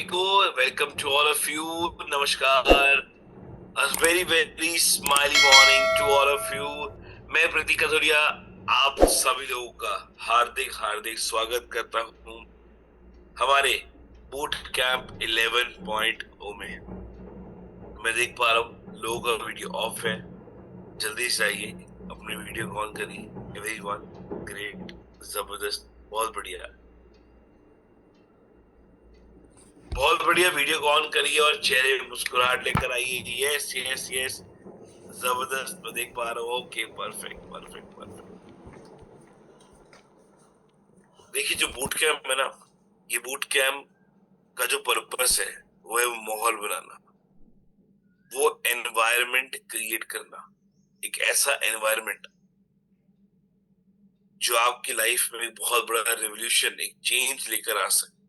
सभी को welcome to all of you. नमस्कार। A very very smiley morning to all of you। मैं प्रतीक कथोरिया आप सभी लोगों का हार्दिक हार्दिक स्वागत करता हूँ हमारे बूट कैंप 11.0 में। मैं देख पा रहा हूँ लोगों का वीडियो ऑफ है। जल्दी से आइए, अपने वीडियो को ऑन करिए। एवरीवन ग्रेट, जबरदस्त, बहुत बढ़िया, बहुत बढ़िया। वीडियो को ऑन करिए और चेहरे पे मुस्कुराहट लेकर आइए। यस यस यस, जबरदस्त, मैं देख पा रहा हूँ। Okay, perfect perfect perfect. देखिए, जो बूट कैंप है ना, ये बूट कैंप का जो पर्पस है वो है माहौल बनाना, वो एनवायरनमेंट क्रिएट करना, एक ऐसा एनवायरनमेंट जो आपकी लाइफ में एक बहुत बड़ा रेवोल्यूशन, एक चेंज लेकर आ सके।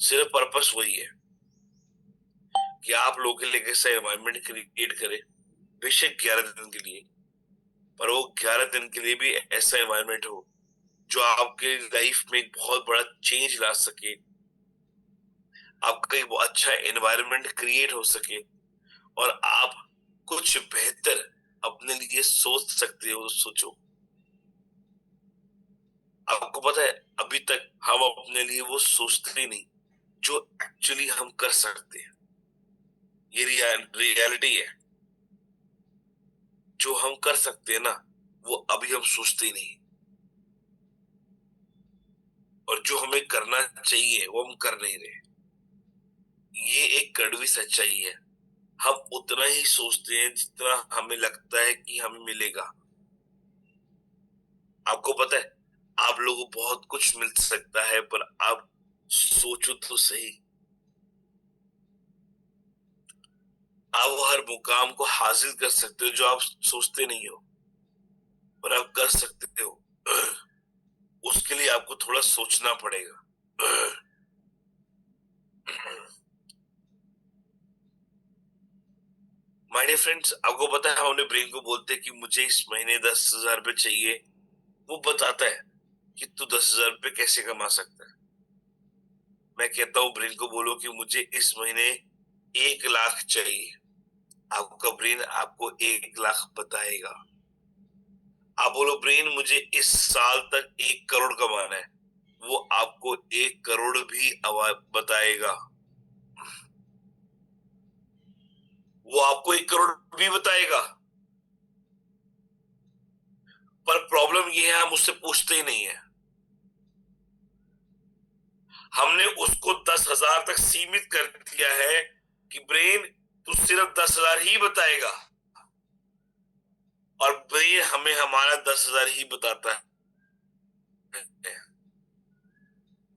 सिर्फ पर्पस वही है कि आप लोगों के लिए कैसा एनवायरनमेंट क्रिएट करें। बेशक 11 दिन के लिए, पर वो 11 दिन के लिए भी ऐसा एनवायरनमेंट हो जो आपके लाइफ में एक बहुत बड़ा चेंज ला सके, आपका एक बहुत अच्छा एनवायरनमेंट क्रिएट हो सके और आप कुछ बेहतर अपने लिए सोच सकते हो। सोचो, आपको पता है अभी तक हम अपने लिए वो सोचते ही नहीं जो एक्चुअली हम कर सकते हैं। ये रियलिटी है। जो हम कर सकते हैं ना, वो अभी हम सोचते ही नहीं, और जो हमें करना चाहिए वो हम कर नहीं रहे। ये एक कड़वी सच्चाई है। हम उतना ही सोचते हैं जितना हमें लगता है कि हमें मिलेगा। आपको पता है, आप लोगों को बहुत कुछ मिल सकता है, पर आप सोचो तो सही। आप हर मुकाम को हासिल कर सकते हो जो आप सोचते नहीं हो, पर आप कर सकते हो। उसके लिए आपको थोड़ा सोचना पड़ेगा। माय डियर फ्रेंड्स, आपको पता है हम अपने ब्रेन को बोलते हैं कि मुझे इस महीने 10,000 रुपये चाहिए। वो बताता है कि तू 10,000 रुपये कैसे कमा सकता है। मैं कहता हूँ ब्रेन को बोलो कि मुझे इस महीने 1 लाख चाहिए। आपका ब्रेन आपको 1 लाख बताएगा। आप बोलो ब्रेन मुझे इस साल तक 1 करोड़ कमाना है, वो आपको 1 करोड़ भी बताएगा। वो आपको 1 करोड़ भी बताएगा। पर प्रॉब्लम ये है, हम उससे पूछते ही नहीं है। हमने उसको 10,000 तक सीमित कर दिया है कि ब्रेन तू सिर्फ 10,000 ही बताएगा, और ब्रेन हमें हमारा 10,000 ही बताता है।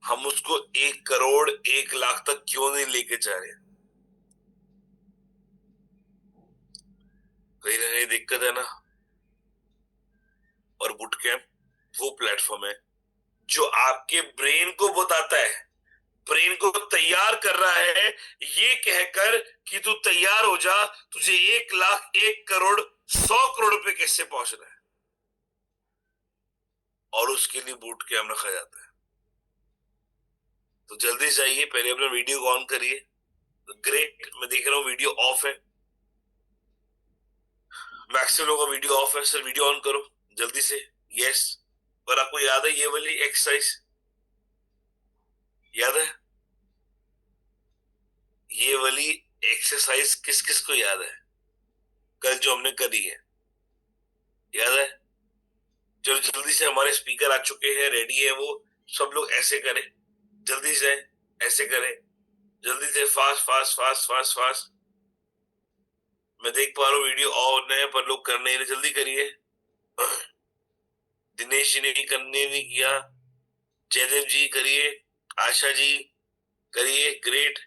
हम उसको 1 करोड़ 1 लाख तक क्यों नहीं लेके जा रहे? कहीं ना कहीं दिक्कत है ना। और बूट कैंप वो प्लेटफॉर्म है जो आपके ब्रेन को बताता है, ब्रेन को तैयार कर रहा है, ये कहकर कि तू तैयार हो जा, तुझे 1 लाख 1 करोड़ 100 करोड़ रुपए कैसे पहुंचना है, और उसके लिए बूट कैंप रखा जाता है। तो जल्दी से आइए, पहले अपना वीडियो को ऑन करिए। ग्रेट, मैं देख रहा हूँ वीडियो ऑफ है। मैक्सिमम लोगों का वीडियो ऑफ है। सर वीडियो ऑन करो जल्दी से। यस। और आपको याद है ये वाली एक्सरसाइज? याद है ये वाली एक्सरसाइज? किस किस को याद है कल जो हमने करी है? याद है? चलो जल्दी से, हमारे स्पीकर आ चुके हैं, रेडी है वो। सब लोग ऐसे करें, जल्दी से ऐसे करें, जल्दी से, fast fast fast fast fast. मैं देख पा रहा हूँ वीडियो ऑन है पर लोग कर नहीं रहे। जल्दी करिए। दिनेश जी ने करने नहीं किया। जयदेव जी करिए। आशा जी करिए। ग्रेट,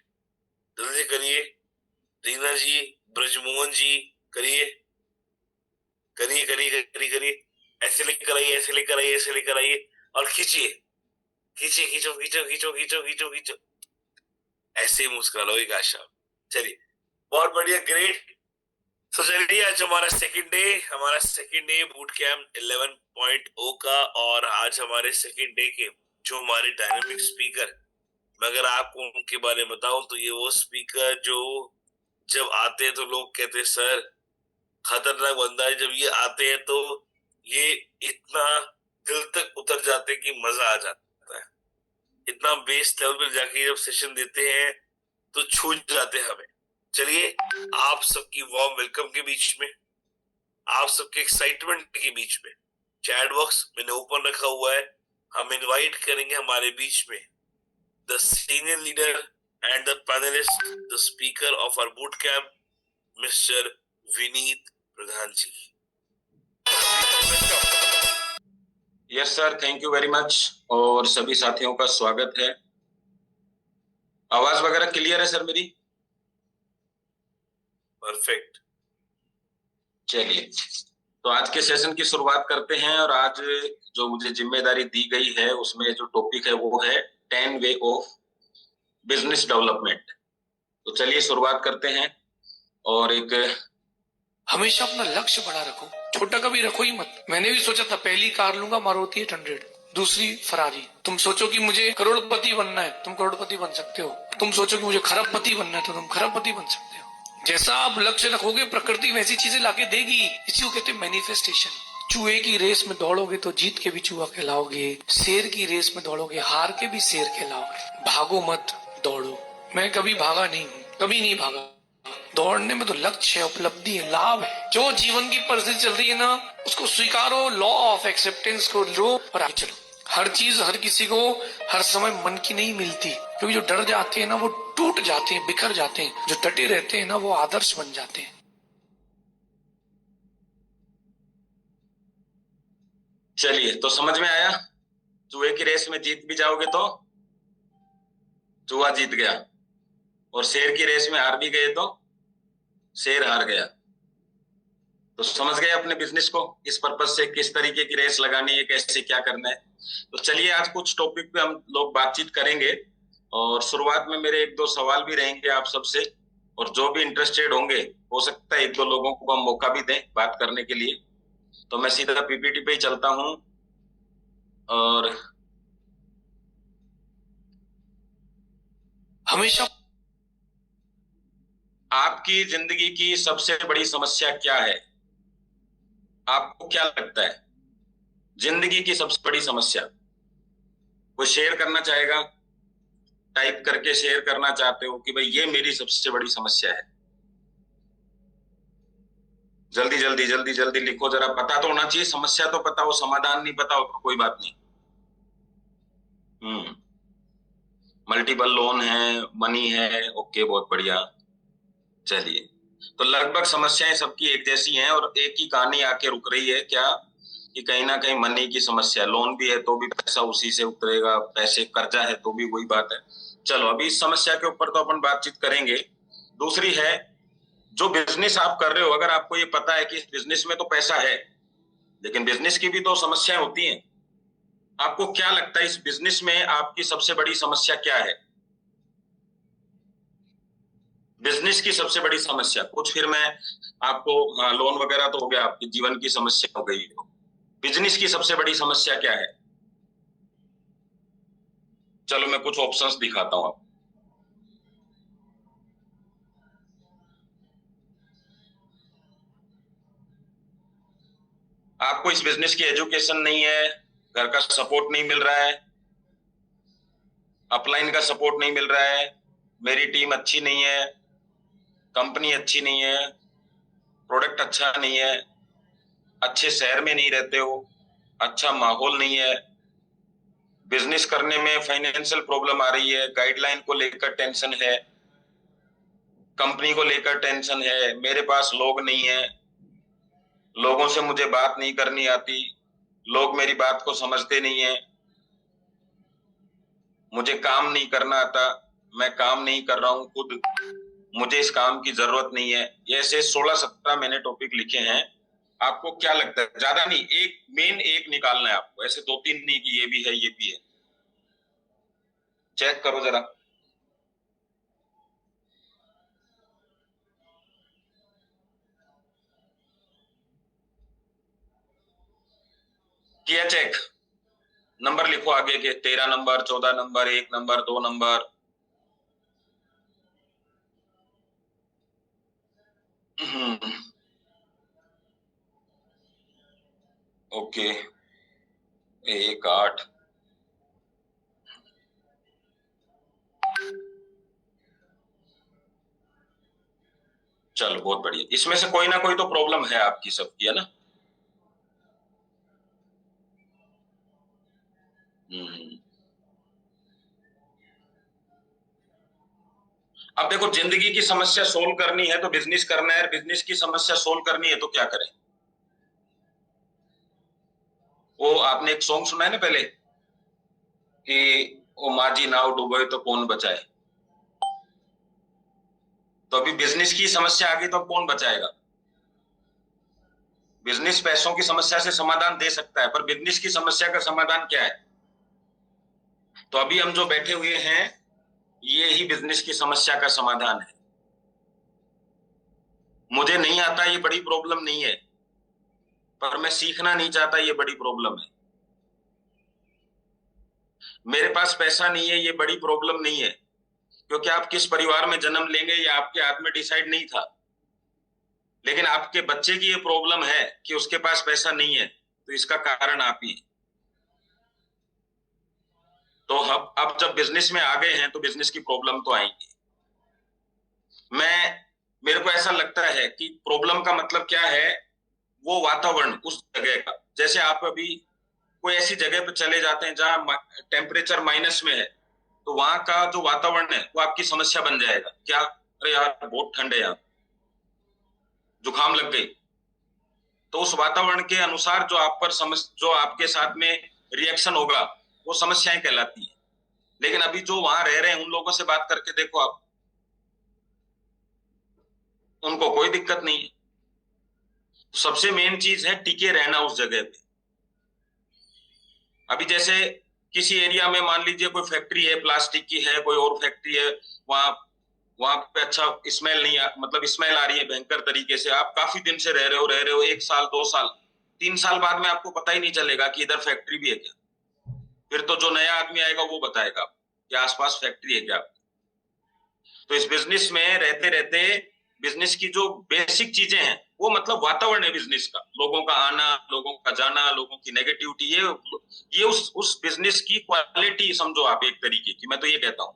जल्दी करिए। रीना जी, ब्रजमोहन जी करिए। करिए करिए करिए करिए। ऐसे लेकर आइए, ऐसे लेकर आइए, ऐसे लेकर आइए, और खींचिए। खींचिए, खींचो खींचो खींचो खींचो खींचो खींचो। ऐसे ही मुस्कुरा लो एक आशा। चलिए, बहुत बढ़िया, ग्रेट। तो चलिए, आज हमारा सेकंड डे बूट कैंप 11.0 का। और आज हमारे सेकंड डे के जो हमारे डायनामिक स्पीकर मैं अगर आपको उनके बारे में बताऊं तो ये वो स्पीकर जो जब आते हैं तो लोग कहते हैं सर खतरनाक बंदा है, जब ये आते हैं तो ये इतना दिल तक उतर जाते हैं कि मजा आ जाता है। इतना बेस लेवल पर जाके जब सेशन देते हैं तो छू जाते हैं हमें। चलिए, आप सबकी वार्म वेलकम के बीच में, आप सबके एक्साइटमेंट के बीच में, चैट बॉक्स मैंने ओपन रखा हुआ है, हम इनवाइट करेंगे हमारे बीच में the senior leader and the panelist, the speaker of our boot camp, mister Vineet Pradhan ji. Yes sir, thank you very much और सभी साथियों का स्वागत है। आवाज वगैरह क्लियर है सर मेरी? परफेक्ट। चलिए, तो आज के सेशन की शुरुआत करते हैं और आज जो मुझे जिम्मेदारी दी गई है उसमें जो टॉपिक है वो है 10 वे ऑफ बिजनेस डेवलपमेंट। तो चलिए शुरुआत करते हैं। और एक हमेशा अपना लक्ष्य बड़ा रखो, छोटा कभी रखो ही मत। मैंने भी सोचा था पहली कार लूंगा मारुति 800, दूसरी फरारी। तुम सोचो कि मुझे करोड़पति बनना है, तुम करोड़पति बन सकते हो। तुम सोचो कि मुझे खरबपति बनना है तो तुम खरबपति बन सकते हो। जैसा आप लक्ष्य रखोगे प्रकृति वैसी चीजें लाके देगी। इसी को कहते हैं मैनिफेस्टेशन। चूहे की रेस में दौड़ोगे तो जीत के भी चूहा कहलाओगे, शेर की रेस में दौड़ोगे हार के भी शेर कहलाओगे। भागो मत, दौड़ो। मैं कभी भागा नहीं हूँ, कभी नहीं भागा। दौड़ने में तो लक्ष्य है, उपलब्धि है, लाभ है। जो जीवन की परिस्थिति चल रही है ना, उसको स्वीकारो, लॉ ऑफ एक्सेप्टेंस को लो और आगे चलो। हर चीज हर किसी को हर समय मन की नहीं मिलती, क्योंकि जो डर जाते हैं ना वो टूट जाते हैं, बिखर जाते हैं। जो डटे रहते हैं ना वो आदर्श बन जाते हैं। चलिए, तो समझ में आया? चूहे की रेस में जीत भी जाओगे तो चूहा जीत गया, और शेर की रेस में हार भी गए तो शेर हार गया। तो समझ गए अपने बिजनेस को इस पर्पज से किस तरीके की रेस लगानी है, कैसे क्या करना है। तो चलिए, आज कुछ टॉपिक पे हम लोग बातचीत करेंगे और शुरुआत में मेरे एक दो सवाल भी रहेंगे आप सबसे, और जो भी इंटरेस्टेड होंगे हो सकता है एक दो लोगों को हम मौका भी दें बात करने के लिए। तो मैं सीधा पीपीटी पे ही चलता हूं। और हमेशा आपकी जिंदगी की सबसे बड़ी समस्या क्या है? आपको क्या लगता है जिंदगी की सबसे बड़ी समस्या? कोई शेयर करना चाहेगा? टाइप करके शेयर करना चाहते हो कि भाई ये मेरी सबसे बड़ी समस्या है? जल्दी जल्दी जल्दी जल्दी लिखो जरा। पता तो होना चाहिए, समस्या तो पता हो, समाधान नहीं पता हो तो कोई बात नहीं। मल्टीपल लोन है, मनी है, ओके, बहुत बढ़िया। चलिए, तो लगभग समस्याएं सबकी एक जैसी हैं और एक ही कहानी आके रुक रही है क्या, कि कहीं ना कहीं मनी की समस्या। लोन भी है तो भी पैसा उसी से उतरेगा, पैसे कर्जा है तो भी वही बात है। चलो, अभी इस समस्या के ऊपर तो अपन बातचीत करेंगे। दूसरी है, जो बिजनेस आप कर रहे हो, अगर आपको ये पता है कि इस बिजनेस में तो पैसा है लेकिन बिजनेस की भी तो समस्याएं होती हैं, आपको क्या लगता है इस बिजनेस में आपकी सबसे बड़ी समस्या क्या है? बिजनेस की सबसे बड़ी समस्या कुछ, फिर मैं आपको, हाँ, लोन वगैरह तो हो गया, आपके जीवन की समस्या हो गई, बिजनेस की सबसे बड़ी समस्या क्या है? चलो मैं कुछ ऑप्शंस दिखाता हूं आपको। आपको इस बिजनेस की एजुकेशन नहीं है, घर का सपोर्ट नहीं मिल रहा है, अपलाइन का सपोर्ट नहीं मिल रहा है, मेरी टीम अच्छी नहीं है, कंपनी अच्छी नहीं है, प्रोडक्ट अच्छा नहीं है, अच्छे शहर में नहीं रहते हो, अच्छा माहौल नहीं है, बिजनेस करने में फाइनेंशियल प्रॉब्लम आ रही है, गाइडलाइन को लेकर टेंशन है, कंपनी को लेकर टेंशन है, मेरे पास लोग नहीं है, लोगों से मुझे बात नहीं करनी आती, लोग मेरी बात को समझते नहीं है, मुझे काम नहीं करना आता, मैं काम नहीं कर रहा हूं खुद, मुझे इस काम की जरूरत नहीं है। ये ऐसे 16-17 मैंने टॉपिक लिखे हैं। आपको क्या लगता है? ज्यादा नहीं, एक मेन एक निकालना है आपको, ऐसे दो तीन नहीं कि ये भी है ये भी है। चेक करो जरा। किया चेक? नंबर लिखो आगे के, 13 number, 14 number, 1 number, 2 number. Okay, 1, 8। चलो बहुत बढ़िया। इसमें से कोई ना कोई तो प्रॉब्लम है आपकी सबकी, है ना? अब देखो, जिंदगी की समस्या सोल्व करनी है तो बिजनेस करना है, बिजनेस की समस्या सोल्व करनी है तो क्या करें? वो आपने एक सॉन्ग सुना है ना पहले कि ओ माझी नाव डूबे तो कौन बचाए। तो अभी बिजनेस की समस्या आ गई तो अब कौन बचाएगा? बिजनेस पैसों की समस्या से समाधान दे सकता है, पर बिजनेस की समस्या का समाधान क्या है? तो अभी हम जो बैठे हुए हैं, ये ही बिजनेस की समस्या का समाधान है। मुझे नहीं आता, ये बड़ी प्रॉब्लम नहीं है, पर मैं सीखना नहीं चाहता, ये बड़ी प्रॉब्लम है। मेरे पास पैसा नहीं है, ये बड़ी प्रॉब्लम नहीं है, क्योंकि आप किस परिवार में जन्म लेंगे ये आपके हाथ में डिसाइड नहीं था। लेकिन आपके बच्चे की ये प्रॉब्लम है कि उसके पास पैसा नहीं है, तो इसका कारण आप ही। तो अब जब बिजनेस में आ गए हैं तो बिजनेस की प्रॉब्लम तो आएंगी। मेरे को ऐसा लगता है कि प्रॉब्लम का मतलब क्या है, वो वातावरण उस जगह का। जैसे आप अभी कोई ऐसी जगह पे चले जाते हैं जहां टेम्परेचर माइनस में है, तो वहां का जो वातावरण है वो आपकी समस्या बन जाएगा। क्या, अरे यार बहुत ठंड है, यहाँ जुकाम लग गई। तो उस वातावरण के अनुसार जो आपके साथ में रिएक्शन होगा, वो समस्याएं कहलाती है। लेकिन अभी जो वहां रह रहे हैं उन लोगों से बात करके देखो आप, उनको कोई दिक्कत नहीं है। सबसे मेन चीज है टिके रहना उस जगह पे। अभी जैसे किसी एरिया में मान लीजिए कोई फैक्ट्री है, प्लास्टिक की है, कोई और फैक्ट्री है, वहां वहां पे अच्छा स्मेल नहीं मतलब स्मेल आ रही है भयंकर तरीके से। आप काफी दिन से रह रहे हो 1 साल, 2 साल, 3 साल बाद में आपको पता ही नहीं चलेगा कि इधर फैक्ट्री भी है क्या। फिर तो जो नया आदमी आएगा वो बताएगा कि आसपास फैक्ट्री है क्या। तो इस बिजनेस में रहते रहते बिजनेस की जो बेसिक चीजें हैं, वो मतलब वातावरण है बिजनेस का, लोगों का आना, लोगों का जाना, लोगों की नेगेटिविटी, ये उस बिजनेस की क्वालिटी समझो आप एक तरीके की। मैं तो ये कहता हूं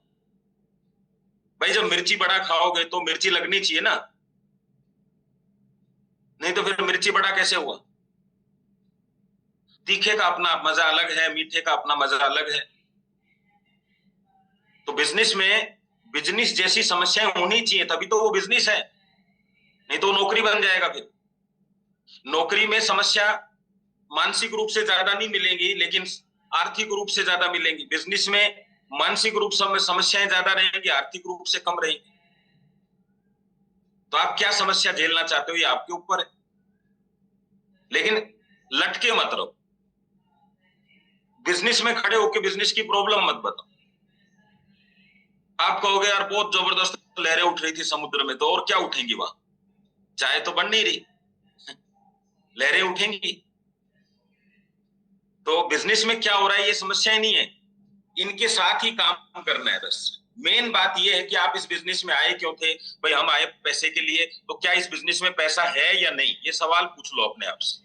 भाई, जब मिर्ची बड़ा खाओगे तो मिर्ची लगनी चाहिए ना, नहीं तो फिर मिर्ची बड़ा कैसे हुआ? तीखे का अपना मजा अलग है, मीठे का अपना मजा अलग है। तो बिजनेस जैसी समस्याएं होनी चाहिए, तभी तो वो बिजनेस है, नहीं तो नौकरी बन जाएगा। फिर नौकरी में समस्या मानसिक रूप से ज्यादा नहीं मिलेंगी, लेकिन आर्थिक रूप से ज्यादा मिलेंगी। बिजनेस में मानसिक रूप से समस्याएं ज्यादा रहेंगी, आर्थिक रूप से कम रहेंगी। तो आप क्या समस्या झेलना चाहते हो ये आपके ऊपर है, लेकिन लटके मत रहो। बिजनेस में खड़े होकर बिजनेस की प्रॉब्लम मत बताओ। आप कहोगे यार बहुत जबरदस्त लहरें उठ रही थी समुद्र में, तो और क्या उठेंगी वहां? चाय तो बन नहीं रही, लहरें उठेंगी। तो बिजनेस में क्या हो रहा है ये समस्याएं नहीं है, इनके साथ ही काम करना है बस। मेन बात यह है कि आप इस बिजनेस में आए क्यों थे। भाई हम आए पैसे के लिए, तो क्या इस बिजनेस में पैसा है या नहीं, ये सवाल पूछ लो अपने आप से।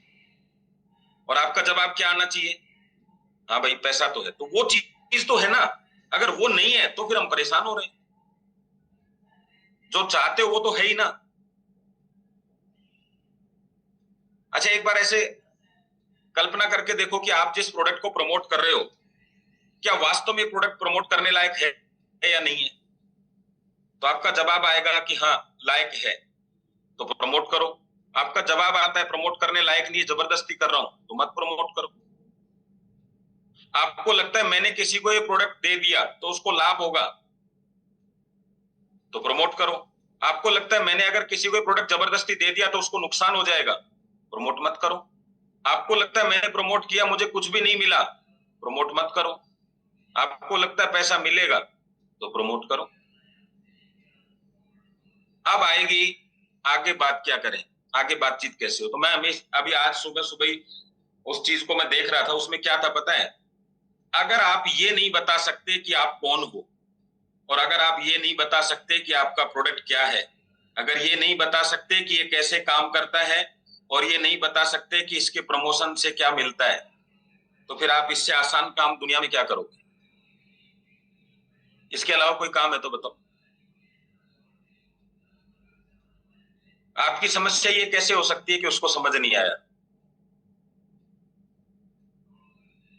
और आपका जवाब क्या आना चाहिए? हाँ भाई पैसा तो है, तो वो चीज तो है ना। अगर वो नहीं है तो फिर हम परेशान हो रहे हैं। जो चाहते हो वो तो है ही ना। अच्छा, एक बार ऐसे कल्पना करके देखो कि आप जिस प्रोडक्ट को प्रमोट कर रहे हो, क्या वास्तव में प्रोडक्ट प्रमोट करने लायक है या नहीं है? तो आपका जवाब आएगा कि हाँ लायक है, तो प्रमोट करो। आपका जवाब आता है प्रमोट करने लायक नहीं है, जबरदस्ती कर रहा हूं, तो मत प्रमोट करो। आपको लगता है मैंने किसी को ये प्रोडक्ट दे दिया तो उसको लाभ होगा, तो प्रमोट करो। आपको लगता है मैंने अगर किसी को प्रोडक्ट जबरदस्ती दे दिया तो उसको नुकसान हो जाएगा, प्रमोट मत करो। आपको लगता है मैंने प्रमोट किया मुझे कुछ भी नहीं मिला, प्रमोट मत करो। आपको लगता है पैसा मिलेगा, तो प्रमोट करो। अब आएगी आगे बात, क्या करें, आगे बातचीत कैसे हो। तो मैं हमेशा अभी आज सुबह सुबह ही उस चीज को मैं देख रहा था, उसमें क्या था पता है, अगर आप ये नहीं बता सकते कि आप कौन हो, और अगर आप ये नहीं बता सकते कि आपका प्रोडक्ट क्या है, अगर ये नहीं बता सकते कि ये कैसे काम करता है, और ये नहीं बता सकते कि इसके प्रमोशन से क्या मिलता है, तो फिर आप इससे आसान काम दुनिया में क्या करोगे? इसके अलावा कोई काम है तो बताओ। आपकी समस्या ये कैसे हो सकती है कि उसको समझ नहीं आया?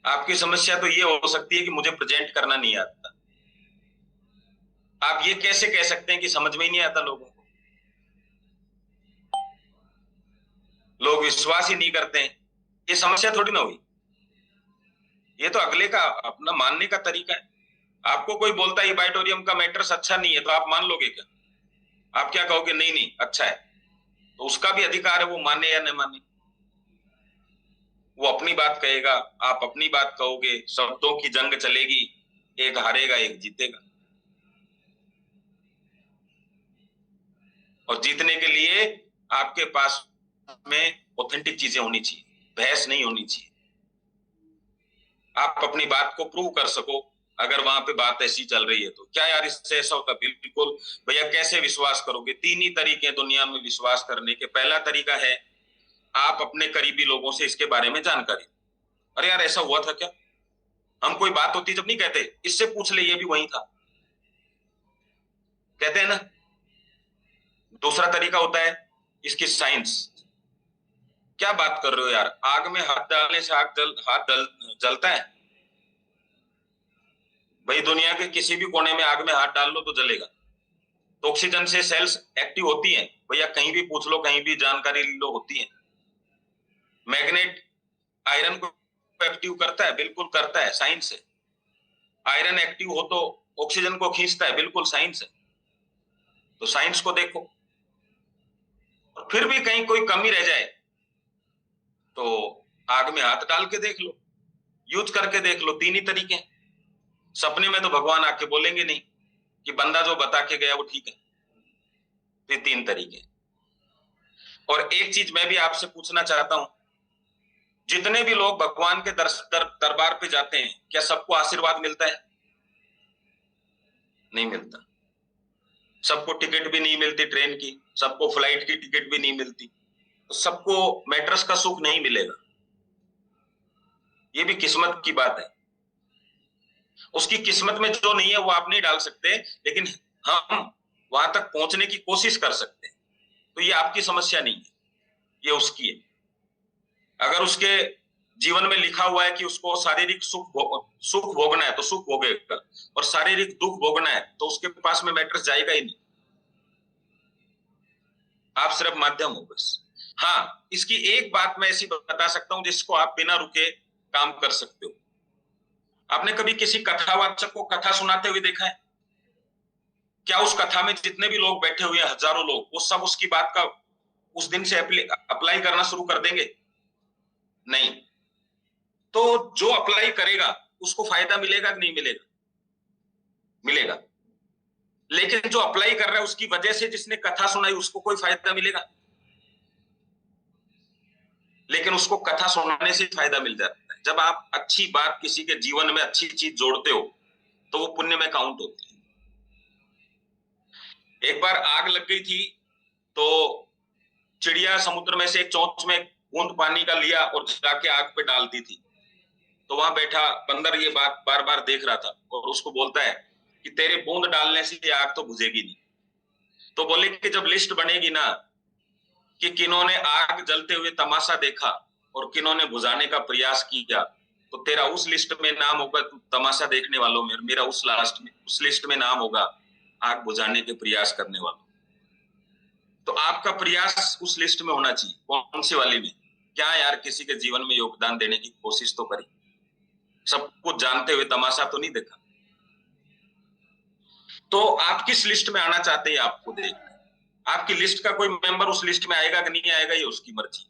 आपकी समस्या तो ये हो सकती है कि मुझे प्रेजेंट करना नहीं आता। आप ये कैसे कह सकते हैं कि समझ में ही नहीं आता लोगों को? लोग विश्वास ही नहीं करते हैं, ये समस्या थोड़ी ना हुई। ये तो अगले का अपना मानने का तरीका है। आपको कोई बोलता है इबाइटोरियम का मैट्रेस अच्छा नहीं है, तो आप मान लोगे क्या? आप क्या कहोगे? नहीं नहीं अच्छा है। तो उसका भी अधिकार है वो माने या न माने। वो अपनी बात कहेगा, आप अपनी बात कहोगे, शब्दों की जंग चलेगी, एक हारेगा एक जीतेगा। और जीतने के लिए आपके पास में ऑथेंटिक चीजें होनी चाहिए, बहस नहीं होनी चाहिए। आप अपनी बात को प्रूव कर सको। अगर वहां पे बात ऐसी चल रही है तो क्या यार इससे ऐसा होता? बिल्कुल भैया। कैसे विश्वास करोगे? 3 ही तरीके दुनिया में विश्वास करने के। पहला तरीका है आप अपने करीबी लोगों से इसके बारे में जानकारी। अरे यार ऐसा हुआ था क्या? हम कोई बात होती जब नहीं कहते इससे पूछ ले, ये भी वही था, कहते हैं ना। दूसरा तरीका होता है इसकी साइंस। क्या बात कर रहे हो यार? आग में हाथ डालने से जलता है? भाई दुनिया के किसी भी कोने में आग में हाथ डाल लो तो जलेगा। तो ऑक्सीजन से सेल्स एक्टिव होती हैं भैया, कहीं भी पूछ लो, कहीं भी जानकारी लो, होती है। मैग्नेट आयरन को एक्टिव करता है, बिल्कुल करता है, साइंस है। आयरन एक्टिव हो तो ऑक्सीजन को खींचता है, बिल्कुल साइंस है। तो साइंस को देखो। और फिर भी कहीं कोई कमी रह जाए तो आग में हाथ डाल के देख लो, यूज करके देख लो। 3 ही तरीके। सपने में तो भगवान आके बोलेंगे नहीं कि बंदा जो बता के गया वो ठीक है। ये 3 तरीके। और एक चीज मैं भी आपसे पूछना चाहता हूं, जितने भी लोग भगवान के दरबार पे जाते हैं, क्या सबको आशीर्वाद मिलता है? नहीं मिलता। सबको टिकट भी नहीं मिलती ट्रेन की, सबको फ्लाइट की टिकट भी नहीं मिलती, तो सबको मैट्रेस का सुख नहीं मिलेगा। ये भी किस्मत की बात है। उसकी किस्मत में जो नहीं है वो आप नहीं डाल सकते, लेकिन हम वहां तक पहुंचने की कोशिश कर सकते हैं। तो ये आपकी समस्या नहीं है, ये उसकी है। अगर उसके जीवन में लिखा हुआ है कि उसको शारीरिक सुख भोगना है तो सुख भोगेगा, और शारीरिक दुख भोगना है तो उसके पास में मैट्रेस जाएगा ही नहीं। आप सिर्फ माध्यम हो बस। हाँ, इसकी एक बात मैं ऐसी बता सकता हूं जिसको आप बिना रुके काम कर सकते हो। आपने कभी किसी कथावाचक को कथा सुनाते हुए देखा है? क्या उस कथा में जितने भी लोग बैठे हुए हैं, हजारों लोग, वो सब उसकी बात का उस दिन से अप्लाई करना शुरू कर देंगे? नहीं। तो जो अप्लाई करेगा उसको फायदा मिलेगा कि नहीं मिलेगा? मिलेगा। लेकिन जो अप्लाई कर रहा है उसकी वजह से जिसने कथा सुनाई उसको कोई फायदा मिलेगा? लेकिन उसको कथा सुनाने से फायदा मिल जाता है। जब आप अच्छी बात किसी के जीवन में अच्छी चीज जोड़ते हो तो वो पुण्य में काउंट होती है। एक बार आग लग गई थी तो चिड़िया समुद्र में से एक चोंच में बूंद पानी का लिया और जाके आग पे डालती थी। तो वहां बैठा बंदर ये बात बार बार देख रहा था और उसको बोलता है कि तेरे बूंद डालने से ये आग तो बुझेगी नहीं। तो बोले कि जब लिस्ट बनेगी ना कि किन्होंने आग जलते हुए तमाशा देखा और किन्होंने बुझाने का प्रयास किया, तो तेरा उस लिस्ट में नाम होगा तमाशा देखने वालों में, मेरा उस लिस्ट में नाम होगा आग बुझाने के प्रयास करने वालों। तो आपका प्रयास उस लिस्ट में होना चाहिए। कौन सी वाली में? क्या यार किसी के जीवन में योगदान देने की कोशिश तो करी, सब कुछ जानते हुए तमाशा तो नहीं देखा। तो आप किस लिस्ट में आना चाहते हैं आपको देखना है। आपकी लिस्ट का कोई मेंबर उस लिस्ट में आएगा कि नहीं आएगा ये उसकी मर्जी।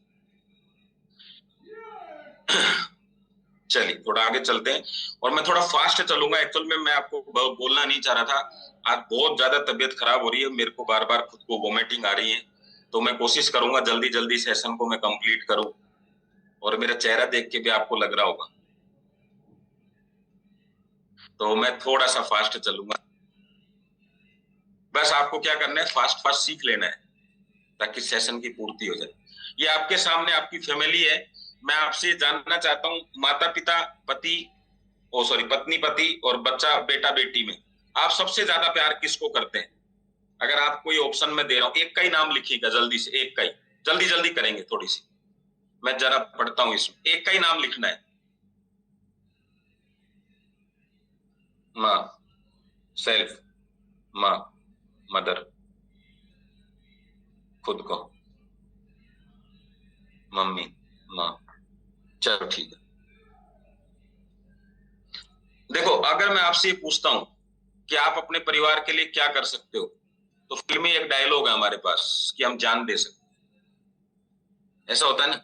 चलिए थोड़ा आगे चलते हैं और मैं थोड़ा फास्ट चलूंगा। एक्चुअल में मैं आपको बोलना नहीं चाह रहा था। आज बहुत ज्यादा तबीयत खराब हो रही है, मेरे को बार बार खुद को वोमिटिंग आ रही है, तो मैं कोशिश करूंगा जल्दी जल्दी सेशन को मैं कंप्लीट करूं। और मेरा चेहरा देख के भी आपको लग रहा होगा तो मैं थोड़ा सा फास्ट चलूंगा। बस आपको क्या करना है, फास्ट फास्ट सीख लेना है ताकि सेशन की पूर्ति हो जाए। ये आपके सामने आपकी फैमिली है। मैं आपसे जानना चाहता हूँ, माता पिता, पति, ओ सॉरी, पत्नी पति और बच्चा बेटा बेटी में आप सबसे ज्यादा प्यार किसको करते हैं? अगर आप कोई ऑप्शन में दे रहा हूं, एक का ही नाम लिखिएगा जल्दी से, एक का ही, जल्दी जल्दी करेंगे थोड़ी सी, मैं जरा पढ़ता हूं इसमें, एक का ही नाम लिखना है। माँ, सेल्फ, माँ, मदर, खुद को, मम्मी, माँ। चलो ठीक है। देखो, अगर मैं आपसे ये पूछता हूं कि आप अपने परिवार के लिए क्या कर सकते हो, तो फिल्मी एक डायलॉग है हमारे पास कि हम जान दे सकते हैं। ऐसा होता है ना?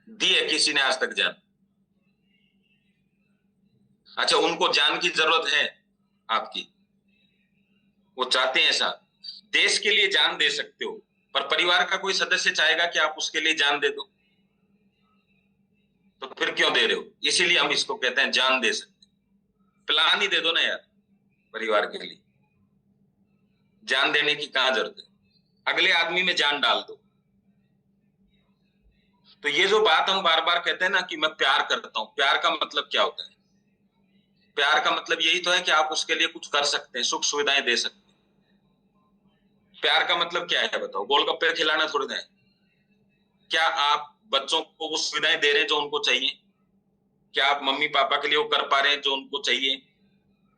दी है किसी ने आज तक जान? अच्छा, उनको जान की जरूरत है आपकी, वो चाहते हैं ऐसा, देश के लिए जान दे सकते हो, पर परिवार का कोई सदस्य चाहेगा कि आप उसके लिए जान दे दो? तो फिर क्यों दे रहे हो? इसीलिए हम इसको कहते हैं जान दे सकते। प्लान ही दे दो ना यार परिवार के लिए, जान देने की कहां जरूरत है? अगले आदमी में जान डाल दो। तो ये जो बात हम बार बार कहते हैं ना कि मैं प्यार करता हूं, प्यार का मतलब क्या होता है? प्यार का मतलब यही तो है कि आप उसके लिए कुछ कर सकते हैं, सुख सुविधाएं दे सकते हैं। प्यार का मतलब क्या है बताओ? गोलगप्पे खिलाना थोड़ी ना है। क्या आप बच्चों को वो सुविधाएं दे रहे हैं जो उनको चाहिए? क्या आप मम्मी पापा के लिए वो कर पा रहे हैं जो उनको चाहिए?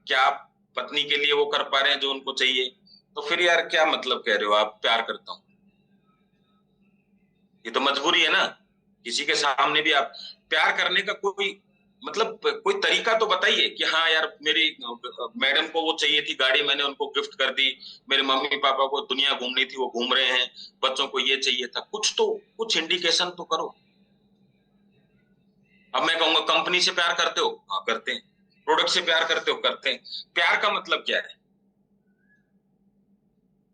क्या आप पत्नी के लिए वो कर पा रहे हैं जो उनको चाहिए? तो फिर यार क्या मतलब कह रहे हो आप प्यार करता हूं? ये तो मजबूरी है ना। किसी के सामने भी आप प्यार करने का कोई मतलब कोई तरीका तो बताइए कि हाँ यार मेरी मैडम को वो चाहिए थी गाड़ी, मैंने उनको गिफ्ट कर दी। मेरे मम्मी पापा को दुनिया घूमनी थी, वो घूम रहे हैं। बच्चों को ये चाहिए था, कुछ तो, कुछ इंडिकेशन तो करो। अब मैं कहूंगा कंपनी से प्यार करते हो? हाँ करते हैं। प्रोडक्ट से प्यार करते हो? करते हैं। प्यार का मतलब क्या है?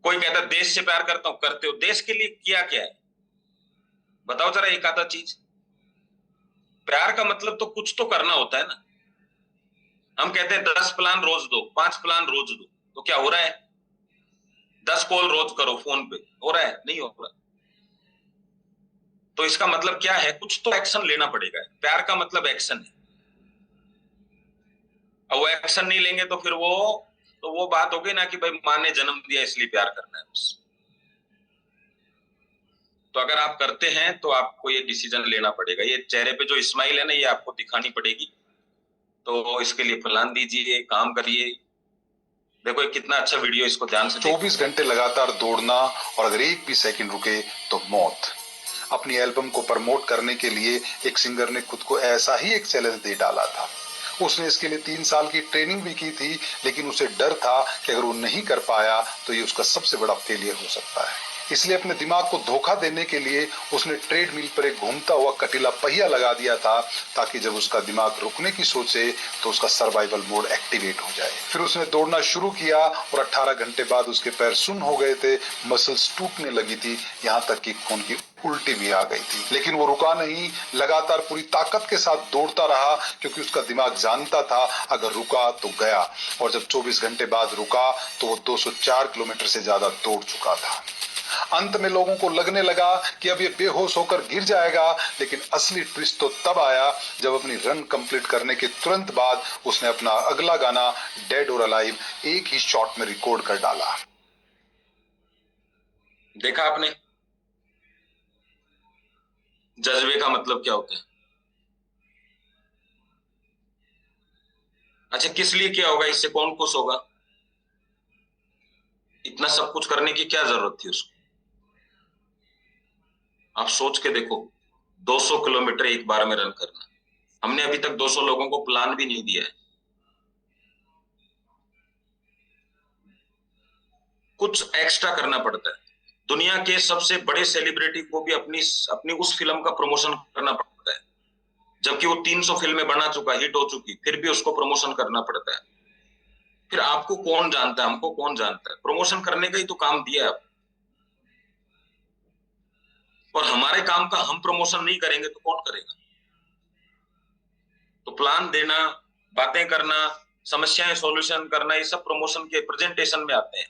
कोई कहता है देश से प्यार करता हूं, करते हो? देश के लिए किया क्या है बताओ जरा एक आधा चीज। प्यार का मतलब तो कुछ तो करना होता है ना। हम कहते हैं 10 प्लान रोज दो, 5 प्लान रोज दो, तो क्या हो रहा है? 10 कॉल रोज करो फोन पे, हो रहा है? नहीं हो रहा। तो इसका मतलब क्या है? कुछ तो एक्शन लेना पड़ेगा। प्यार का मतलब एक्शन है। और वो एक्शन नहीं लेंगे तो फिर वो बात हो गई ना कि भाई माँ ने जन्म दिया इसलिए प्यार करना है बस। तो अगर आप करते हैं तो आपको ये डिसीजन लेना पड़ेगा। ये चेहरे पे जो स्माइल है ना, ये आपको दिखानी पड़ेगी। तो इसके लिए प्लान दीजिए, काम करिए। देखो ये कितना अच्छा वीडियो, इसको ध्यान से 24 घंटे लगातार दौड़ना और अगर एक भी सेकंड रुके तो मौत। अपनी एल्बम को प्रमोट करने के लिए एक सिंगर ने खुद को ऐसा ही एक चैलेंज दे डाला था। उसने इसके लिए 3 साल की ट्रेनिंग भी की थी, लेकिन उसे डर था कि अगर वो नहीं कर पाया तो ये उसका सबसे बड़ा फेलियर हो सकता है। इसलिए अपने दिमाग को धोखा देने के लिए उसने ट्रेडमिल पर एक घूमता हुआ कटीला पहिया लगा दिया था, ताकि जब उसका दिमाग रुकने की सोचे तो उसका सर्वाइवल मोड एक्टिवेट हो जाए। फिर उसने दौड़ना शुरू किया और 18 घंटे बाद उसके पैर सुन्न हो गए थे, मसल्स टूटने लगी थी, यहाँ तक कि खून की उल्टी भी आ गई थी। लेकिन वो रुका नहीं, लगातार पूरी ताकत के साथ दौड़ता रहा, क्योंकि उसका दिमाग जानता था अगर रुका तो गया। और जब 24 घंटे बाद रुका तो वो 204 किलोमीटर से ज्यादा दौड़ चुका था। अंत में लोगों को लगने लगा कि अब ये बेहोश होकर गिर जाएगा, लेकिन असली ट्विस्ट तो तब आया जब अपनी रन कंप्लीट करने के तुरंत बाद उसने अपना अगला गाना डेड और अलाइव एक ही शॉट में रिकॉर्ड कर डाला। देखा आपने जज्बे का मतलब क्या होता है? अच्छा, किस लिए किया होगा? इससे कौन खुश होगा? इतना सब कुछ करने की क्या जरूरत थी उसको? आप सोच के देखो, 200 किलोमीटर एक बार में रन करना। हमने अभी तक 200 लोगों को प्लान भी नहीं दिया है। कुछ एक्स्ट्रा करना पड़ता है। दुनिया के सबसे बड़े सेलिब्रिटी को भी अपनी अपनी उस फिल्म का प्रमोशन करना पड़ता है, जबकि वो 300 फिल्में बना चुका, हिट हो चुकी, फिर भी उसको प्रमोशन करना पड़ता है। फिर आपको कौन जानता है, हमको कौन जानता है? प्रमोशन करने का ही तो काम दिया है आप। और हमारे काम का हम प्रमोशन नहीं करेंगे तो कौन करेगा? तो प्लान देना, बातें करना, समस्याएं सॉल्यूशन करना, ये सब प्रमोशन के प्रेजेंटेशन में आते हैं।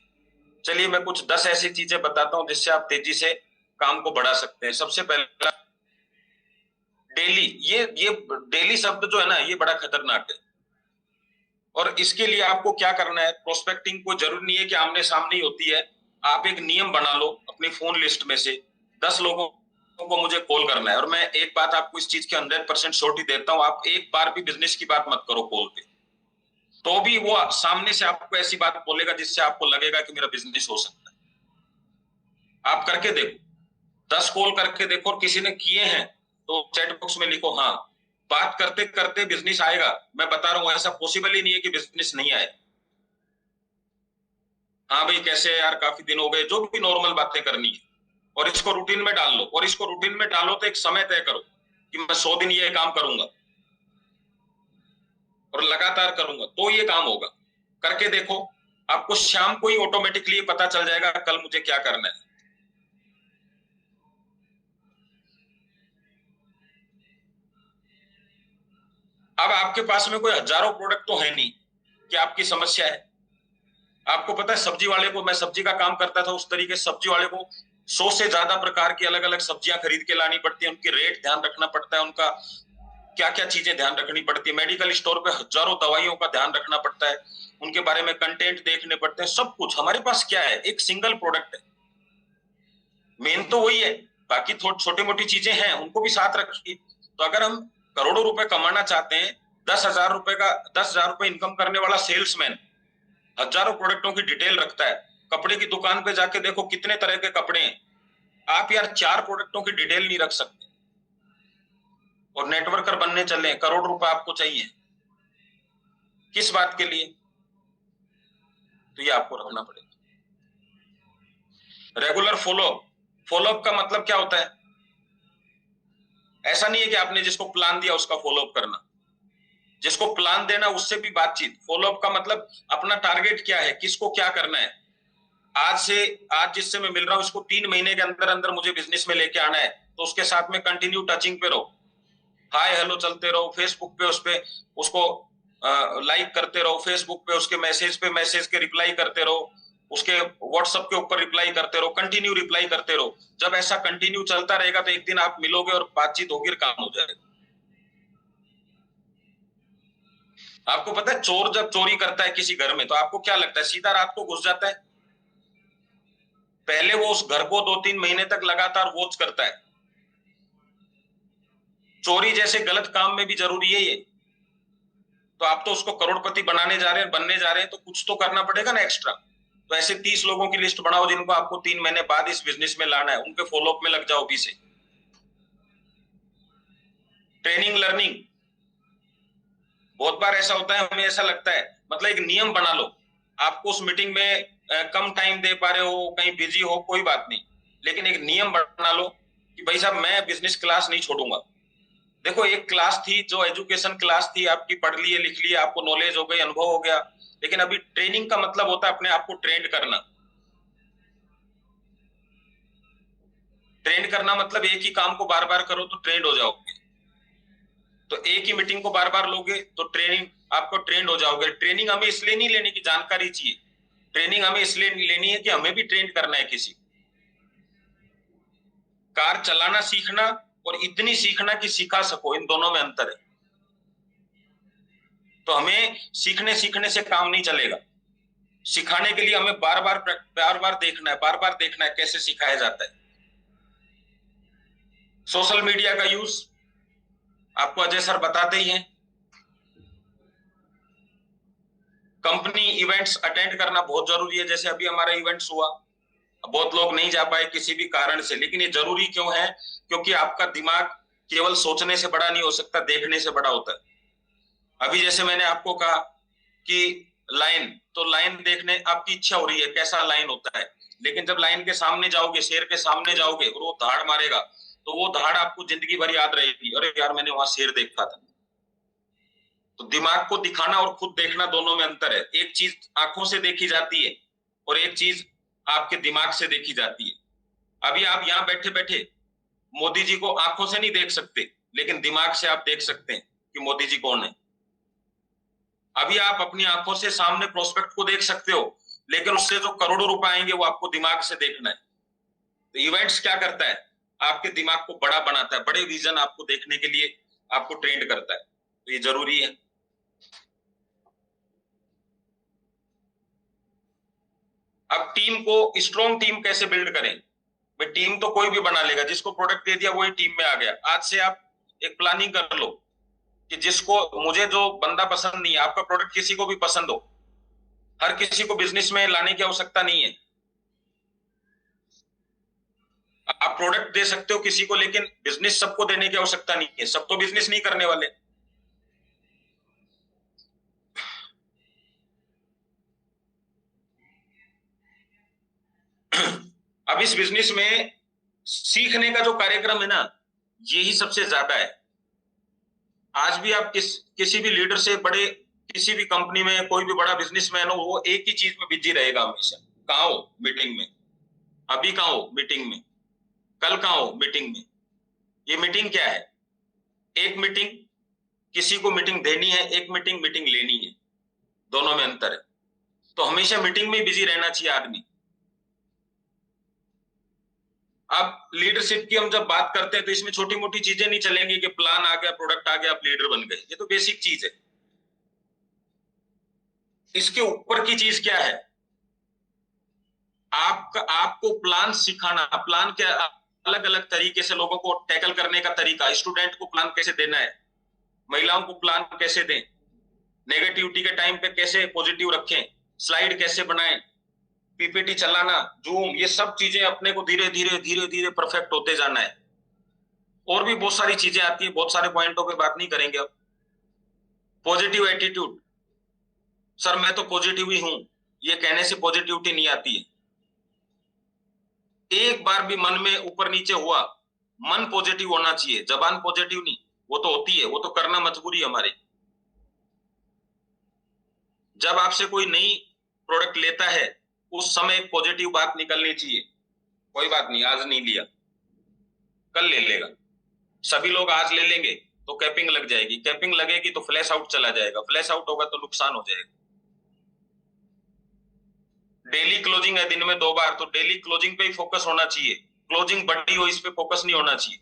चलिए मैं कुछ 10 ऐसी चीजें बताता हूं जिससे आप तेजी से काम को बढ़ा सकते हैं। सबसे पहला, डेली। ये डेली शब्द जो है ना, ये बड़ा खतरनाक है। और इसके लिए आपको क्या करना है, प्रोस्पेक्टिंग को जरूरी नहीं है कि आमने सामने ही होती है। आप एक नियम बना लो अपनी फोन लिस्ट में से, 10 लोगों को मुझे कॉल करना है। और मैं एक बात आपको इस चीज की 100% श्योरिटी देता हूं, आप एक बार भी बिजनेस की बात मत करो कॉल पे, तो भी वो सामने से आपको ऐसी बात बोलेगा जिससे आपको लगेगा कि मेरा बिजनेस हो सकता है। आप करके देखो, 10 कॉल करके देखो, और किसी ने किए हैं तो चैट बॉक्स में लिखो हाँ। बात करते करते बिजनेस आएगा। मैं बता रहा हूं, ऐसा पॉसिबल ही नहीं है कि बिजनेस नहीं आए। हाँ भाई कैसे है यार, काफी दिन हो गए, जो भी नॉर्मल बातें करनी है, और इसको रूटीन में डाल लो। और इसको रूटीन में डालो तो एक समय तय करो कि मैं 100 दिन ये काम करूंगा और लगातार करूंगा, तो ये काम होगा। करके देखो, आपको शाम को ही ऑटोमेटिकली पता चल जाएगा कल मुझे क्या करना है। अब आपके पास में कोई हजारों प्रोडक्ट तो है नहीं कि आपकी समस्या है। आपको पता है, सब्जी वाले को, मैं सब्जी का काम करता था, उस तरीके से सब्जी वाले को 100 से ज्यादा प्रकार की अलग अलग सब्जियां खरीद के लानी पड़ती है, उनकी रेट ध्यान रखना पड़ता है, उनका क्या क्या चीजें ध्यान रखनी पड़ती है। मेडिकल स्टोर पे हजारों दवाइयों का ध्यान रखना पड़ता है, उनके बारे में कंटेंट देखने पड़ते हैं, सब कुछ। हमारे पास क्या है, एक सिंगल प्रोडक्ट है, मेन तो वही है, बाकी छोटी मोटी चीजें हैं, उनको भी साथ रखिए। तो अगर हम करोड़ों रुपए कमाना चाहते हैं, 10,000 रुपए इनकम करने वाला सेल्समैन हजारों प्रोडक्टों की डिटेल रखता है। कपड़े की दुकान पे जाके देखो कितने तरह के कपड़े हैं, आप यार 4 प्रोडक्टों की डिटेल नहीं रख सकते। और नेटवर्कर बनने चले, करोड़ रुपए आपको चाहिए, किस बात के लिए? तो ये आपको रखना पड़ेगा। रेगुलर फॉलोअप का मतलब क्या होता है? ऐसा नहीं है कि आपने जिसको प्लान दिया उसका फॉलोअप करना, जिसको प्लान देना उससे भी बातचीत। फॉलोअप का मतलब अपना टारगेट क्या है, किसको क्या करना है। आज जिससे मैं मिल रहा हूं, इसको 3 महीने के अंदर अंदर मुझे बिजनेस में लेके आना है, तो उसके साथ में कंटिन्यू टचिंग पे रहो, हाय हेलो चलते रहो, फेसबुक पे उसको लाइक करते रहो, फेसबुक पे उसके मैसेज के रिप्लाई करते रहो, उसके व्हाट्सएप के ऊपर रिप्लाई करते रहो, कंटिन्यू रिप्लाई करते रहो। जब ऐसा कंटिन्यू चलता रहेगा तो एक दिन आप मिलोगे और बातचीत होगी और काम हो जाएगा। आपको पता है, चोर जब चोरी करता है किसी घर में, तो आपको क्या लगता है, सीधा रात को घुस जाता है? पहले वो उस घर को 2-3 महीने तक लगातार वॉच करता है। चोरी जैसे गलत काम में भी जरूरी है ये। तो आप तो उसको करोड़पति बनने जा रहे हैं, तो कुछ तो करना पड़ेगा ना एक्स्ट्रा। तो ऐसे 30 लोगों की लिस्ट बनाओ जिनको आपको 3 महीने बाद इस बिजनेस में लाना है, उनके फॉलोअप में लग जाओ अभी से। ट्रेनिंग लर्निंग, बहुत बार ऐसा होता है, हमें ऐसा लगता है, मतलब एक नियम बना लो। आपको उस मीटिंग में कम टाइम दे पा रहे हो, कहीं बिजी हो, कोई बात नहीं, लेकिन एक नियम बना लो कि भाई साहब मैं बिजनेस क्लास नहीं छोड़ूंगा। देखो, एक क्लास थी जो एजुकेशन क्लास थी, आपकी पढ़ लिए लिख लिए, आपको नॉलेज हो गई, अनुभव हो गया, लेकिन अभी ट्रेनिंग का मतलब होता है अपने आप को ट्रेंड करना। ट्रेंड करना मतलब एक ही काम को बार बार करो तो ट्रेंड हो जाओगे। तो एक ही मीटिंग को बार बार लोगे तो ट्रेनिंग, आपको ट्रेंड हो जाओगे। ट्रेनिंग हमें इसलिए नहीं लेने की जानकारी चाहिए, ट्रेनिंग हमें इसलिए लेनी है कि हमें भी ट्रेंड करना है किसी। कार चलाना सीखना और इतनी सीखना कि सिखा सको, इन दोनों में अंतर है। तो हमें सीखने से काम नहीं चलेगा, सिखाने के लिए हमें बार बार देखना है कैसे सिखाया जाता है। सोशल मीडिया का यूज आपको अजय सर बताते ही हैं। कंपनी इवेंट्स अटेंड करना बहुत जरूरी है, जैसे अभी हमारा इवेंट्स हुआ, बहुत लोग नहीं जा पाए किसी भी कारण से, लेकिन ये जरूरी क्यों है? क्योंकि आपका दिमाग केवल सोचने से बड़ा नहीं हो सकता, देखने से बड़ा होता है। अभी जैसे मैंने आपको कहा कि लाइन, तो लाइन देखने आपकी इच्छा हो रही है कैसा लाइन होता है, लेकिन जब लाइन के सामने जाओगे, शेर के सामने जाओगे और वो धाड़ मारेगा, तो वो धाड़ आपको जिंदगी भर याद रहेगी, अरे यार मैंने वहां शेर देखा था। तो दिमाग को दिखाना और खुद देखना, दोनों में अंतर है। एक चीज आंखों से देखी जाती है और एक चीज आपके दिमाग से देखी जाती है। अभी आप यहाँ बैठे बैठे मोदी जी को आंखों से नहीं देख सकते, लेकिन दिमाग से आप देख सकते हैं कि मोदी जी कौन है। अभी आप अपनी आंखों से सामने प्रोस्पेक्ट को देख सकते हो, लेकिन उससे जो करोड़ों रुपए आएंगे वो आपको दिमाग से देखना है। तो इवेंट्स क्या करता है, आपके दिमाग को बड़ा बनाता है, बड़े विजन आपको देखने के लिए आपको ट्रेंड करता है, तो ये जरूरी है। अब टीम को, स्ट्रॉन्ग टीम कैसे बिल्ड करें? भाई टीम तो कोई भी बना लेगा, जिसको प्रोडक्ट दे दिया वही टीम में आ गया। आज से आप एक प्लानिंग कर लो कि जिसको, मुझे जो बंदा पसंद नहीं है, आपका प्रोडक्ट किसी को भी पसंद हो, हर किसी को बिजनेस में लाने की आवश्यकता नहीं है। आप प्रोडक्ट दे सकते हो किसी को, लेकिन बिजनेस सबको देने की आवश्यकता नहीं है, सब तो बिजनेस नहीं करने वाले। अब इस बिजनेस में सीखने का जो कार्यक्रम है ना, यही सबसे ज्यादा है। आज भी आप किसी भी लीडर से, बड़े किसी भी कंपनी में कोई भी बड़ा बिजनेसमैन हो, वो एक ही चीज में बिजी रहेगा हमेशा। कहाँ हो? मीटिंग में। अभी कहाँ हो? मीटिंग में। कल कहाँ हो? मीटिंग में। ये मीटिंग क्या है? एक मीटिंग, किसी को मीटिंग देनी है, एक मीटिंग लेनी है, दोनों में अंतर है। तो हमेशा मीटिंग में बिजी रहना चाहिए आदमी। अब लीडरशिप की हम जब बात करते हैं तो इसमें छोटी मोटी चीजें नहीं चलेंगी कि प्लान आ गया, प्रोडक्ट आ गया, आप लीडर बन गए, ये तो बेसिक चीज है। इसके ऊपर की चीज क्या है? आपको प्लान सिखाना, प्लान क्या, अलग अलग तरीके से लोगों को टैकल करने का तरीका, स्टूडेंट को प्लान कैसे देना है, महिलाओं को प्लान कैसे दें, नेगेटिविटी के टाइम पे कैसे पॉजिटिव रखें, स्लाइड कैसे बनाएं, पीपीटी चलाना, जूम, ये सब चीजें अपने को धीरे धीरे परफेक्ट होते जाना है। और भी बहुत सारी चीजें आती है, बहुत सारे पॉइंटों पे बात नहीं करेंगे अब। पॉजिटिव एटीट्यूड, सर मैं तो पॉजिटिव ही हूं, ये कहने से पॉजिटिविटी नहीं आती है। एक बार भी मन में ऊपर नीचे हुआ, मन पॉजिटिव होना चाहिए, जबान पॉजिटिव नहीं, वो तो होती है, वो तो करना मजबूरी है हमारी। जब आपसे कोई नई प्रोडक्ट लेता है, उस समय एक पॉजिटिव बात निकलनी चाहिए, कोई बात नहीं आज नहीं लिया, कल ले लेगा। सभी लोग आज ले लेंगे तो कैपिंग लग जाएगी, कैपिंग लगेगी तो फ्लैश आउट चला जाएगा, फ्लैश आउट होगा तो नुकसान हो जाएगा। डेली क्लोजिंग है दिन में 2 बार, तो डेली क्लोजिंग पे ही फोकस होना चाहिए। क्लोजिंग बड़ी हो, इस पे फोकस नहीं होना चाहिए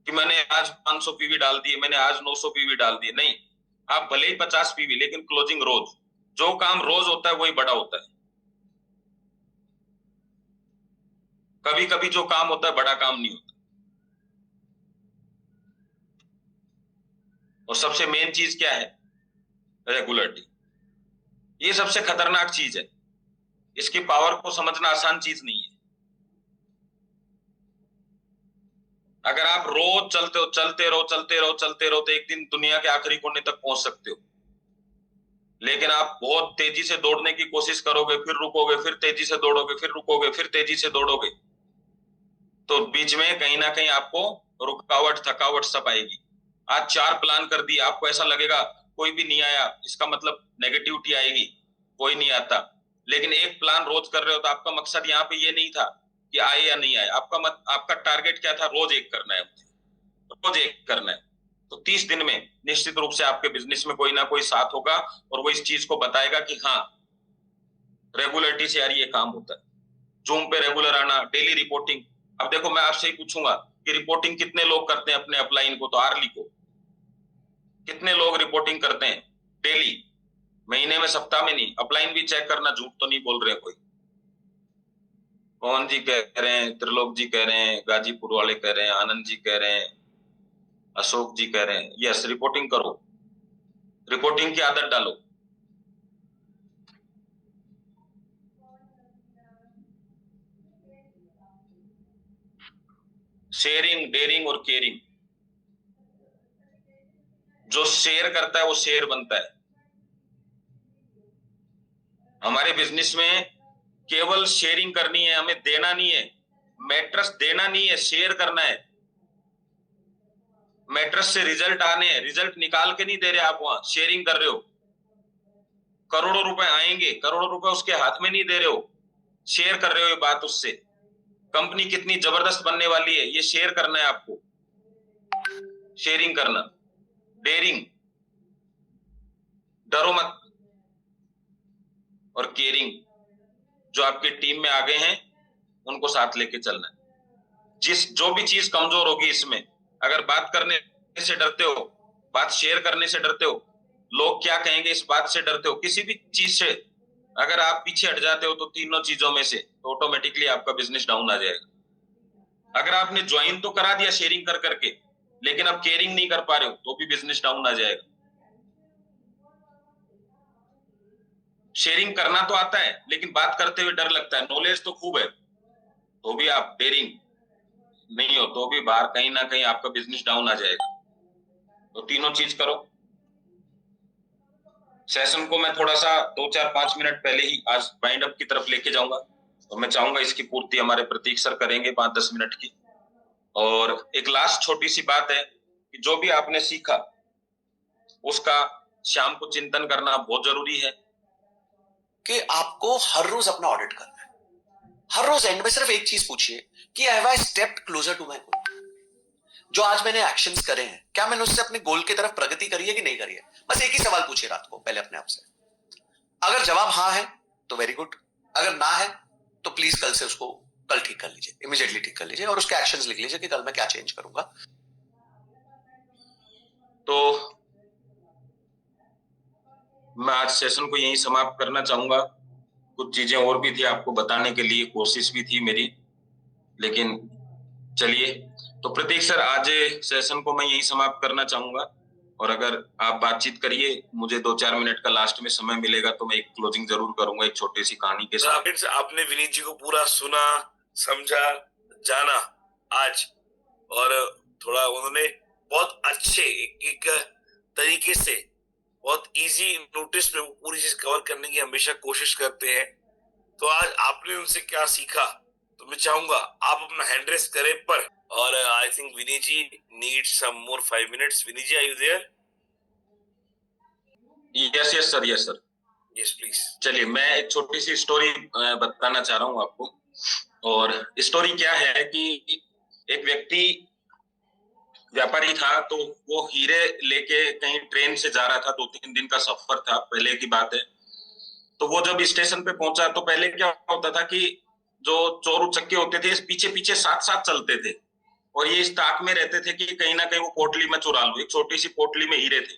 कि मैंने आज 500 पीवी डाल दिए, मैंने आज 900 पीवी डाल दिए, नहीं। आप भले ही 50 पीवी, लेकिन क्लोजिंग रोज। जो काम रोज होता है वही बड़ा होता है। कभी कभी जो काम होता है बड़ा काम नहीं होता। और सबसे मेन चीज क्या है? रेगुलरिटी। ये सबसे खतरनाक चीज है, इसकी पावर को समझना आसान चीज नहीं है। अगर आप रोज चलते रहो तो एक दिन दुनिया के आखिरी कोने तक पहुंच सकते हो। लेकिन आप बहुत तेजी से दौड़ने की कोशिश करोगे, फिर रुकोगे, फिर तेजी से दौड़ोगे, फिर रुकोगे, फिर तेजी से दौड़ोगे, तो बीच में कहीं ना कहीं आपको रुकावट, थकावट सब आएगी। आज 4 प्लान कर दिए, आपको ऐसा लगेगा कोई भी नहीं आया, इसका मतलब नेगेटिविटी आएगी, कोई नहीं आता। लेकिन एक प्लान रोज कर रहे हो तो आपका मकसद यहाँ पे ये नहीं था कि आए या नहीं आए, आपका टारगेट क्या था? रोज एक करना है, रोज एक करना है। तो 30 दिन में निश्चित रूप से आपके बिजनेस में कोई ना कोई साथ होगा और वो इस चीज को बताएगा कि हाँ, रेगुलरिटी से यार ये काम होता है। जूम पे रेगुलर आना, डेली रिपोर्टिंग। अब देखो मैं आपसे ही पूछूंगा कि रिपोर्टिंग कितने लोग करते हैं अपने अपलाइन को, तो आरली को कितने लोग रिपोर्टिंग करते हैं डेली, महीने में, सप्ताह में नहीं। अपलाइन भी चेक करना, झूठ तो नहीं बोल रहे कोई। पवन जी कह रहे हैं, त्रिलोक जी कह रहे हैं, गाजीपुर वाले कह रहे हैं, आनंद जी कह रहे हैं, अशोक जी कह रहे हैं, यस रिपोर्टिंग करो, रिपोर्टिंग की आदत डालो। शेयरिंग, डेयरिंग और केयरिंग। जो शेयर करता है वो शेयर बनता है। हमारे बिजनेस में केवल शेयरिंग करनी है, हमें देना नहीं है। मैट्रेस देना नहीं है, शेयर करना है। मैट्रेस से रिजल्ट आने हैं, रिजल्ट निकाल के नहीं दे रहे आप, वहां शेयरिंग कर रहे हो। करोड़ों रुपए आएंगे, करोड़ों रुपए उसके हाथ में नहीं दे रहे हो, शेयर कर रहे हो ये बात उससे। कंपनी कितनी जबरदस्त बनने वाली है, ये शेयर करना है आपको, शेयरिंग करना। डेयरिंग, डरो मत, और केयरिंग, जो आपकी टीम में आगे हैं उनको साथ लेके चलना है। जो भी चीज कमजोर होगी इसमें, अगर बात करने से डरते हो, बात शेयर करने से डरते हो, लोग क्या कहेंगे इस बात से डरते हो, किसी भी चीज से अगर आप पीछे हट जाते हो तो तीनों चीजों में से तो ऑटोमेटिकली आपका बिजनेस डाउन आ जाएगा। अगर आपने ज्वाइन तो करा दिया शेयरिंग कर करके, लेकिन अब केयरिंग नहीं कर पा रहे हो तो भी बिजनेस डाउन आ जाएगा। शेयरिंग करना तो आता है लेकिन बात करते हुए डर लगता है, नॉलेज तो खूब है तो भी आप डेयरिंग नहीं हो तो भी बाहर कहीं ना कहीं आपका बिजनेस डाउन आ जाएगा। तो तीनों चीज करो। सेशन को मैं थोड़ा सा 2-4-5 मिनट पहले ही आज वाइंड अप की तरफ लेके जाऊंगा, और मैं चाहूंगा इसकी पूर्ति हमारे प्रतीक सर करेंगे 5-10 मिनट की। और एक लास्ट छोटी सी बात है कि जो भी आपने सीखा उसका शाम को चिंतन करना बहुत जरूरी है। कि आपको हर रोज अपना ऑडिट करना है। हर रोज एंड में सिर्फ एक चीज पूछिए कि have I stepped closer to my goal. जो आज मैंने एक्शंस करे हैं, क्या मैंने उससे अपने गोल की तरफ प्रगति करी है कि नहीं करी है? बस एक ही सवाल पूछिए रात को पहले अपने आप से। अगर जवाब हाँ है तो वेरी गुड, अगर ना है तो प्लीज कल से उसको कल ठीक कर लीजिए, इमीडिएटली ठीक कर लीजिए और उसके एक्शंस लिख लीजिए कि कल मैं क्या चेंज करूंगा। तो मैं आज सेशन को यहीं समाप्त करना चाहूंगा। कुछ चीजें और भी थी आपको बताने के लिए, कोशिश भी थी मेरी, लेकिन चलिए। तो प्रतीक सर आज सेशन को मैं यहीं समाप्त करना चाहूंगा, और अगर आप बातचीत करिए, मुझे 2-4 मिनट का लास्ट में समय मिलेगा तो मैं एक क्लोजिंग जरूर करूंगा एक छोटी सी कहानी के साथ। आपने विनीत जी को पूरा सुना, समझा, जाना आज, और थोड़ा उन्होंने बहुत अच्छे एक तरीके से बहुत इजी नोटिस में वो पूरी चीज कवर करने की हमेशा कोशिश करते हैं। तो आज आपने उनसे क्या सीखा, तो मैं चाहूंगा आप अपना हैंड रेस करें पर, और I think Vineet ji need some more 5 minutes. Vineet ji, are you there? Yes sir, yes sir, yes please. चलिए मैं एक छोटी सी स्टोरी बताना चाह रहा हूँ आपको। और स्टोरी क्या है कि एक व्यक्ति व्यापारी था, तो वो हीरे लेके कहीं ट्रेन से जा रहा था, 2-3 दिन का सफर था, पहले की बात है। तो वो जब स्टेशन पे पहुंचा तो पहले क्या होता था कि जो चोर उचक्के होते थे पीछे पीछे साथ साथ चलते थे, और ये इस ताक में रहते थे कि कहीं ना कहीं वो पोटली में चुरा लूं। एक छोटी सी पोटली में हीरे थे।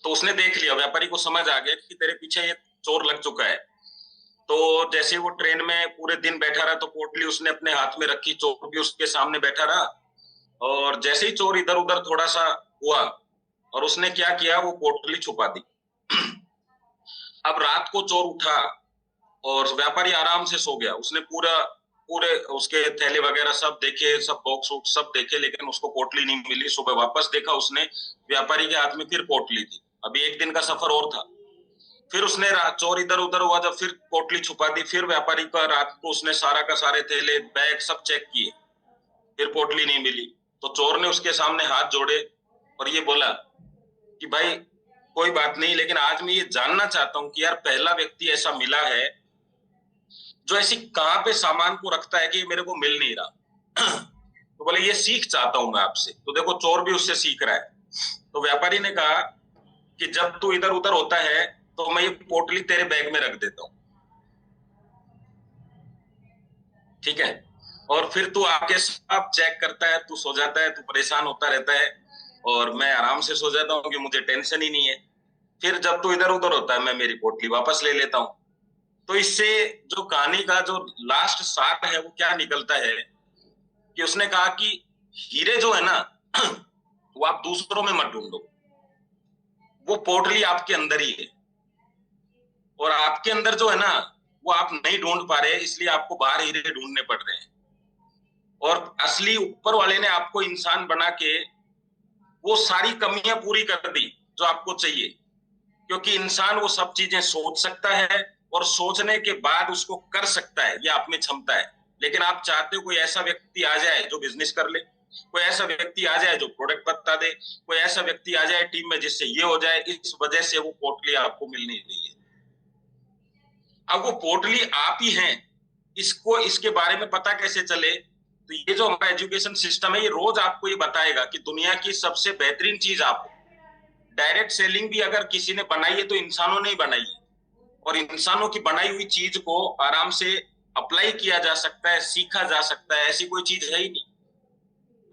तो उसने देख लिया, व्यापारी को समझ आ गया कि तेरे पीछे ये चोर लग चुका है। तो जैसे वो ट्रेन में पूरे दिन बैठा रहा तो पोटली उसने अपने हाथ में रखी, चोर भी उसके सामने बैठा रहा, और जैसे ही चोर इधर उधर थोड़ा सा हुआ और उसने क्या किया, वो पोटली छुपा दी। अब रात को चोर उठा और व्यापारी आराम से सो गया। उसने पूरे उसके थैले वगैरह सब देखे, सब बॉक्स सब देखे, लेकिन उसको पोटली नहीं मिली। सुबह वापस देखा उसने, व्यापारी के हाथ में फिर पोटली थी। अभी एक दिन का सफर और था। फिर उसने चोर इधर उधर हुआ जब फिर पोटली छुपा दी। फिर व्यापारी का रात को उसने सारा का सारे थैले बैग सब चेक किए, फिर पोटली नहीं मिली। तो चोर ने उसके सामने हाथ जोड़े और ये बोला कि भाई कोई बात नहीं, लेकिन आज मैं ये जानना चाहता हूं कि यार पहला व्यक्ति ऐसा मिला है जो ऐसी कहां पे सामान को रखता है कि ये मेरे को मिल नहीं रहा। तो बोले ये सीख चाहता हूं मैं आपसे। तो देखो चोर भी उससे सीख रहा है। तो व्यापारी ने कहा कि जब तू इधर उधर होता है तो मैं ये पोटली तेरे बैग में रख देता हूं, ठीक है, और फिर तू आके सब चेक करता है, तू सो जाता है, तू परेशान होता रहता है, और मैं आराम से सो जाता हूँ कि मुझे टेंशन ही नहीं है। फिर जब तू इधर उधर होता है मैं मेरी पोटली वापस ले लेता हूँ। तो इससे जो कहानी का जो लास्ट सार है वो क्या निकलता है कि उसने कहा कि हीरे जो है ना वो आप दूसरों में मत ढूंढो, वो पोटली आपके अंदर ही है, और आपके अंदर जो है ना वो आप नहीं ढूंढ पा रहे, इसलिए आपको बाहर हीरे ढूंढने पड़ रहे हैं। और असली ऊपर वाले ने आपको इंसान बना के वो सारी कमियां पूरी कर दी जो आपको चाहिए, क्योंकि इंसान वो सब चीजें सोच सकता है और सोचने के बाद उसको कर सकता है, ये आप में क्षमता है। लेकिन आप चाहते हो कोई ऐसा व्यक्ति आ जाए जो बिजनेस कर ले, कोई ऐसा व्यक्ति आ जाए जो प्रोडक्ट बता दे, कोई ऐसा व्यक्ति आ जाए टीम में जिससे ये हो जाए। इस वजह से वो पोटली आपको मिल नहीं रही है। अब वो पोटली आप ही हैं, इसको इसके बारे में पता कैसे चले? तो ये जो हमारा एजुकेशन सिस्टम है ये रोज आपको ये बताएगा कि दुनिया की सबसे बेहतरीन चीज आप हो, डायरेक्ट सेलिंग भी अगर किसी ने बनाई है तो इंसानों ने ही बनाई है, और इंसानों की बनाई हुई चीज को आराम से अप्लाई किया जा सकता है, सीखा जा सकता है, ऐसी कोई चीज है ही नहीं।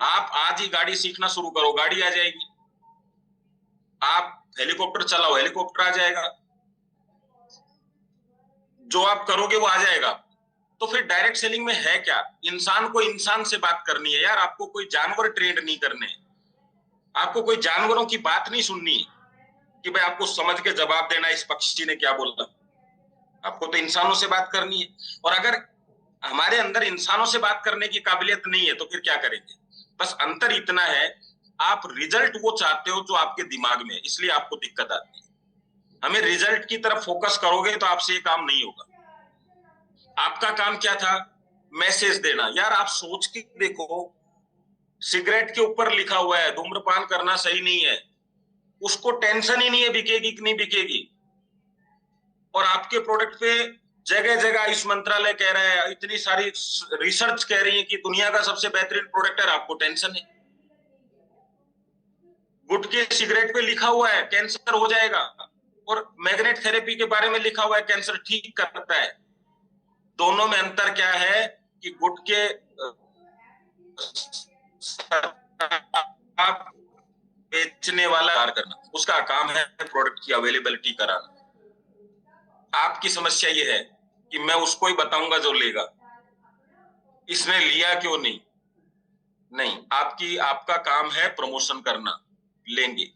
आप आज ही गाड़ी सीखना शुरू करो, गाड़ी आ जाएगी। आप हेलीकॉप्टर चलाओ, हेलीकॉप्टर आ जाएगा। जो आप करोगे वो आ जाएगा। तो फिर डायरेक्ट सेलिंग में है क्या? इंसान को इंसान से बात करनी है यार। आपको कोई जानवर ट्रेंड नहीं करने, आपको कोई जानवरों की बात नहीं सुननी कि भाई आपको समझ के जवाब देना इस पक्षी ने क्या बोला। आपको तो इंसानों से बात करनी है। और अगर हमारे अंदर इंसानों से बात करने की काबिलियत नहीं है तो फिर क्या करेंगे? बस अंतर इतना है, आप रिजल्ट वो चाहते हो जो आपके दिमाग में है, इसलिए आपको दिक्कत आती है। हमें रिजल्ट की तरफ फोकस करोगे तो आपसे ये काम नहीं होगा। आपका काम क्या था? मैसेज देना। यार आप सोच के देखो, सिगरेट के ऊपर लिखा हुआ है धूम्रपान करना सही नहीं है, उसको टेंशन ही नहीं है बिकेगी कि नहीं बिकेगी। और आपके प्रोडक्ट पे जगह जगह आयुष मंत्रालय कह रहा है, इतनी सारी रिसर्च कह रही है कि दुनिया का सबसे बेहतरीन प्रोडक्ट है, आपको टेंशन है। गुटखे सिगरेट पे लिखा हुआ है कैंसर हो जाएगा, और मैग्नेट थेरेपी के बारे में लिखा हुआ है कैंसर ठीक करता है। दोनों में अंतर क्या है कि गुटखे बेचने वाला कार्य करना, उसका काम है प्रोडक्ट की अवेलेबिलिटी कराना। आपकी समस्या ये है कि मैं उसको ही बताऊंगा जो लेगा, इसने लिया क्यों नहीं। नहीं, आपका काम है प्रमोशन करना, लेंगे।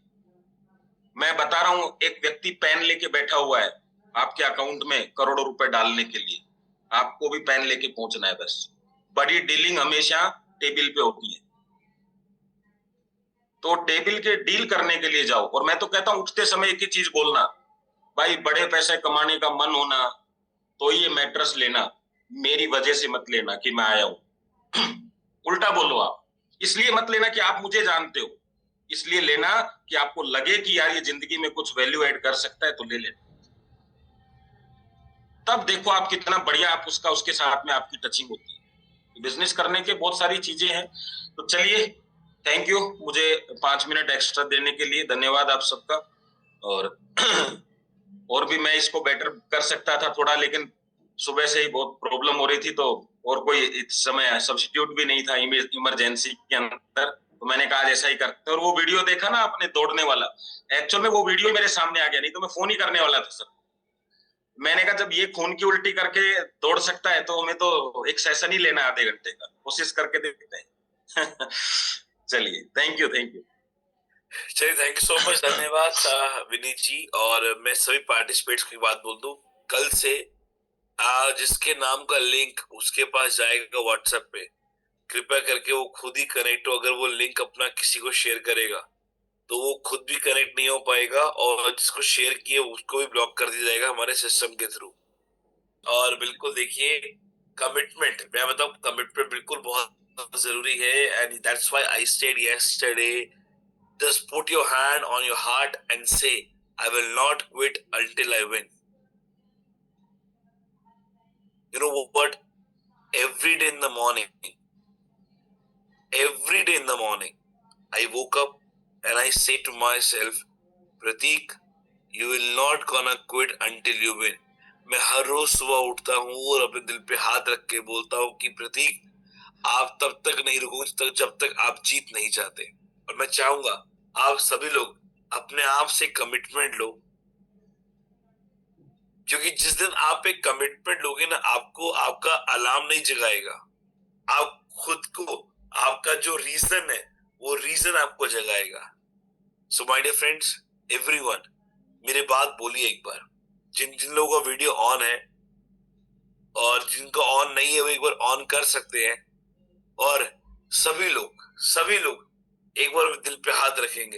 मैं बता रहा हूं, एक व्यक्ति पेन लेके बैठा हुआ है आपके अकाउंट में करोड़ों रुपए डालने के लिए, आपको भी पेन लेके पहुंचना है बस। बड़ी डीलिंग हमेशा टेबल पे होती है, तो टेबल के डील करने के लिए जाओ। और मैं तो कहता हूं उठते समय एक ही चीज बोलना, भाई बड़े पैसे कमाने का मन होना तो ये मैट्रेस लेना, मेरी वजह से मत लेना कि मैं आया हूं। उल्टा बोलो आप, इसलिए मत लेना कि आप मुझे जानते हो, इसलिए लेना कि आपको लगे कि यार ये जिंदगी में कुछ वैल्यू ऐड कर सकता है, तो ले लेना। तब देखो आप कितना बढ़िया आप उसके साथ में आपकी टचिंग होती है। बिजनेस करने के बहुत सारी चीजें हैं। तो चलिए, थैंक यू मुझे 5 मिनट एक्स्ट्रा देने के लिए, धन्यवाद आप सबका। और भी मैं इसको बेटर कर सकता था थोड़ा, लेकिन सुबह से ही बहुत प्रॉब्लम हो रही थी, तो और कोई इस समय सब्स्टिट्यूट भी नहीं था इमरजेंसी के अंदर, तो मैंने कहा आज ऐसा ही करते। और वो वीडियो देखा ना आपने दौड़ने वाला, एक्चुअल में वो वीडियो मेरे सामने आ गया, नहीं तो मैं फोन ही करने वाला था सर। मैंने कहा जब ये खून की उल्टी करके दौड़ सकता है तो हमें तो एक सेशन ही लेना है आधे घंटे का, कोशिश करके देखते हैं। चलिए, थैंक यू। चलिए, थैंक यू सो मच, धन्यवाद विनीत जी। और मैं सभी पार्टिसिपेट्स की बात बोल दूं, कल से जिसके नाम का लिंक उसके पास जाएगा व्हाट्सएप पे, कृपया करके वो खुद ही कनेक्ट हो। अगर वो लिंक अपना किसी को शेयर करेगा तो वो खुद भी कनेक्ट नहीं हो पाएगा, और जिसको शेयर किए उसको भी ब्लॉक कर दिया जाएगा हमारे सिस्टम के थ्रू। और बिल्कुल देखिए, कमिटमेंट, मैं बताऊं, कमिटमेंट बिल्कुल बहुत जरूरी है। And that's why I stayed yesterday, just put your hand on your heart and say, I will not quit until I win. You know what? Every day in the morning, I woke up and I say to myself, Pratik, you will not gonna quit until you win. मैं हर रोज सुबह उठता हूँ और अपने दिल पे हाथ रख के बोलता हूँ कि प्रतीक, आप तब तक नहीं रुकोगे जब तक आप जीत नहीं चाहते। और मैं चाहूंगा आप सभी लोग अपने आप से कमिटमेंट लो, क्योंकि जिस दिन आप एक कमिटमेंट लोगे ना, आपको आपका अलार्म नहीं जगाएगा, आप खुद को, आपका जो रीजन है वो रीजन आपको जगाएगा। So my dear friends, everyone, मेरी बात बोलिए एक बार। जिन जिन लोगों का वीडियो ऑन है और जिनका ऑन नहीं है वो एक बार ऑन कर सकते हैं। और सभी लोग एक बार दिल पे हाथ रखेंगे।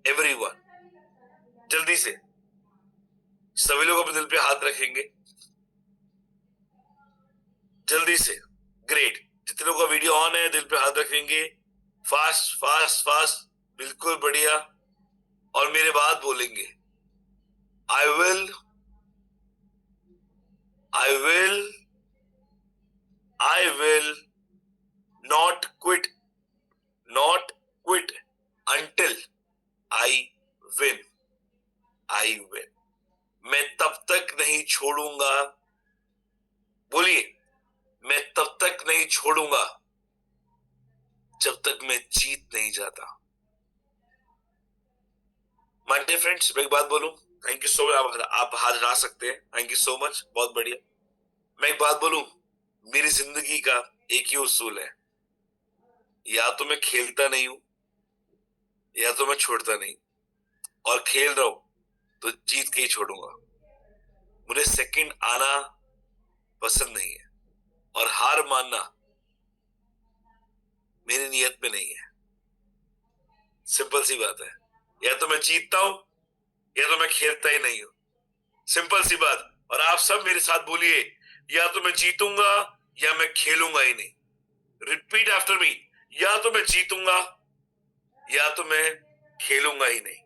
एवरीवन, जल्दी से सभी लोग अपने दिल पे हाथ रखेंगे, जल्दी से। ग्रेट, जितने लोगों का वीडियो ऑन है दिल पे हाथ रखेंगे। फास्ट, बिल्कुल बढ़िया। और मेरे बात बोलेंगे, I will not quit until I win, I win. मैं तब तक नहीं छोड़ूंगा, बोलिए, मैं तब तक नहीं छोड़ूंगा जब तक मैं जीत नहीं जाता। माय डियर फ्रेंड्स, मैं एक बात बोलूं, थैंक यू सो मच, आप हाथ हिला सकते हैं, थैंक यू सो मच, बहुत बढ़िया। मैं एक बात बोलूं, मेरी जिंदगी का एक ही उसूल है, या तो मैं खेलता नहीं हूं या तो मैं छोड़ता नहीं, और खेल रहा हूं तो जीत के ही छोड़ूंगा। मुझे सेकंड आना पसंद नहीं है और हार मानना मेरी नियत में नहीं है। सिंपल सी बात है, या तो मैं जीतता हूं या तो मैं खेलता ही नहीं हूं, सिंपल सी बात। और आप सब मेरे साथ बोलिए, या तो मैं जीतूंगा या मैं खेलूंगा ही नहीं। रिपीट आफ्टर मी, या तो मैं जीतूंगा या तो मैं खेलूंगा ही नहीं।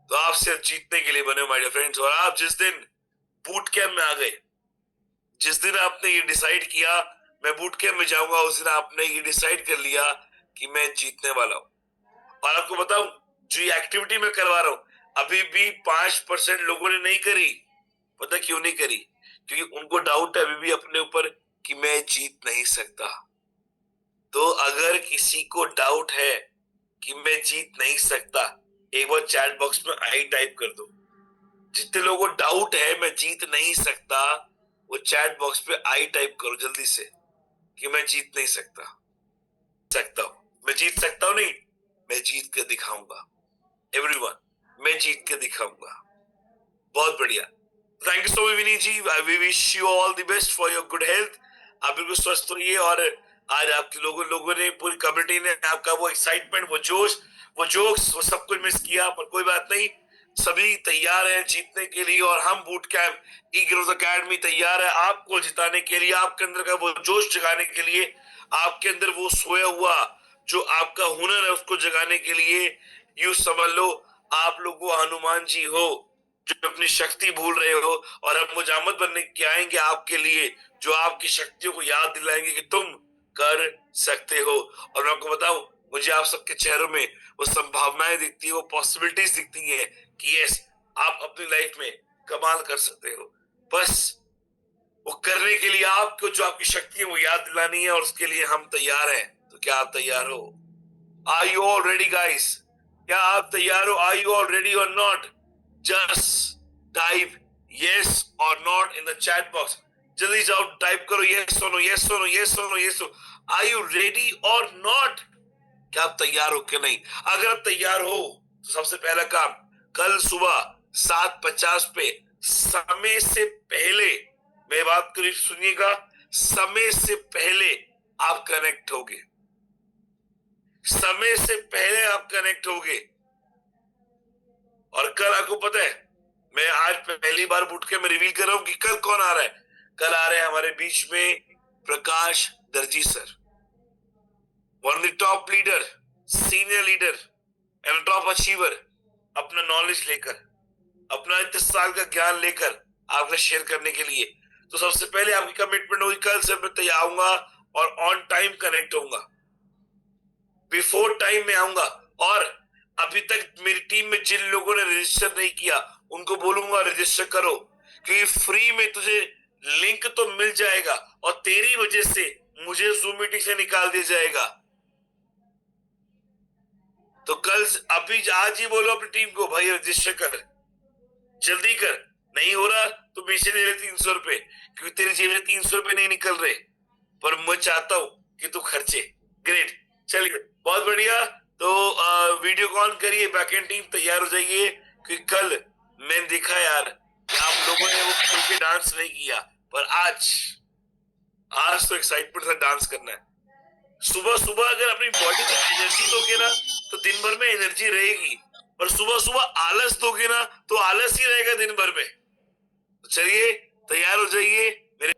तो आप सिर्फ जीतने के लिए बने हो माय डियर फ्रेंड्स। और आप जिस दिन बूट कैंप में आ गए, जिस दिन आपने ये डिसाइड किया मैं बूट कैंप में जाऊंगा, उस दिन आपने ये डिसाइड कर लिया कि मैं जीतने वाला हूं। और आपको बताऊं, जो ये एक्टिविटी मैं करवा रहा हूं, अभी भी 5% लोगों ने नहीं करी। पता क्यों नहीं करी? क्योंकि उनको डाउट है अभी भी अपने ऊपर कि मैं जीत नहीं सकता। तो अगर किसी को डाउट है कि मैं जीत नहीं सकता, एक बार चैट बॉक्स में आई टाइप कर दो। जितने लोगों को डाउट है मैं जीत नहीं सकता, वो चैट बॉक्स पे आई टाइप करो जल्दी से कि मैं जीत नहीं सकता। मैं जीत सकता हूं नहीं, मैं जीत के दिखाऊंगा। एवरीवन, मैं जीत के दिखाऊंगा। बहुत बढ़िया, thank you so much Vineet ji. We wish you all the best for your good health. आप बिल्कुल स्वस्थ रहिए। और आज आपके लोगों ने, पूरी कम्युनिटी ने आपका वो एक्साइटमेंट, वो जोश, वो जोक्स, वो सब कुछ मिस किया, पर कोई बात नहीं, सभी तैयार हैं जीतने के लिए। और हम बूट कैंप ईगल्स एकेडमी तैयार है आपको जिताने के लिए, आपके अंदर का वो जोश जगाने के लिए, आपके अंदर वो सोया हुआ जो आपका हुनर है उसको जगाने के लिए। यूं समझ लो आप लोगों हनुमान जी हो जो अपनी शक्ति भूल रहे हो, और हम मुजामत बनने के आएंगे आपके लिए, जो आपकी शक्तियों को याद दिलाएंगे कि तुम कर सकते हो। और मैं आपको बताऊं, मुझे आप सबके चेहरों में वो संभावनाएं दिखती है, वो पॉसिबिलिटीज दिखती है कि यस, आप अपनी लाइफ में कमाल कर सकते हो। बस वो करने के लिए आपको जो आपकी शक्ति है वो याद दिलानी है, और उसके लिए हम तैयार हैं। तो क्या आप तैयार हो? Are you all ready guys? क्या आप तैयार हो? Are you all ready or not? Just type yes or not in the chat box. जल्दी जाओ, टाइप करो yes or no, yes or no, yes or no, yes. Are you ready or not? क्या आप तैयार हो कि नहीं? अगर आप तैयार हो तो सबसे पहला काम, कल सुबह 7:50 पे समय से पहले, मैं बात करी सुनिएगा, समय से पहले आप कनेक्ट होगे, समय से पहले आप कनेक्ट होगे। और कल आपको पता है, मैं आज पहली बार उठ के मैं रिवील कर रहा हूं कि कल कौन आ रहा है। कल आ रहे हैं हमारे बीच में प्रकाश दर्जी sir, one of the top leader, senior leader and top achiever, अपना नॉलेज लेकर, अपना 30 साल का ज्ञान लेकर आपको शेयर करने के लिए। तो सबसे पहले आपकी कमिटमेंट होगी, कल से मैं तैयार आऊंगा और ऑन टाइम कनेक्ट होऊंगा, बिफोर टाइम में आऊंगा। और अभी तक मेरी टीम में जिन लोगों ने रजिस्टर नहीं किया उनको बोलूंगा रजिस्टर करो, क्योंकि फ्री में तुझे लिंक तो मिल जाएगा और तेरी वजह से मुझे जूम मीटिंग से निकाल दिया जाएगा। तो कल अभी आज ही बोलो अपनी टीम को, भाई रजिस्टर कर, जल्दी कर। नहीं हो रहा तो बेचे दे रहे 300 रुपए, क्योंकि तेरी जेब में 300 रुपए नहीं निकल रहे, पर मैं चाहता हूं कि तू खर्चे। ग्रेट, चलिए बहुत बढ़िया। तो वीडियो कॉल करिए, बैकएंड टीम तैयार हो जाइए, क्योंकि कल मैंने देखा यार कि आप लोगों ने वो खुल के डांस नहीं किया, पर आज तो एक्साइटमेंट से डांस करना है। सुबह सुबह अगर अपनी बॉडी में एनर्जी दोगे ना तो दिन भर में एनर्जी रहेगी, और सुबह सुबह आलस दोगे ना तो आलस ही रहेगा दिन भर में। तो चलिए तैयार हो जाइए मेरे।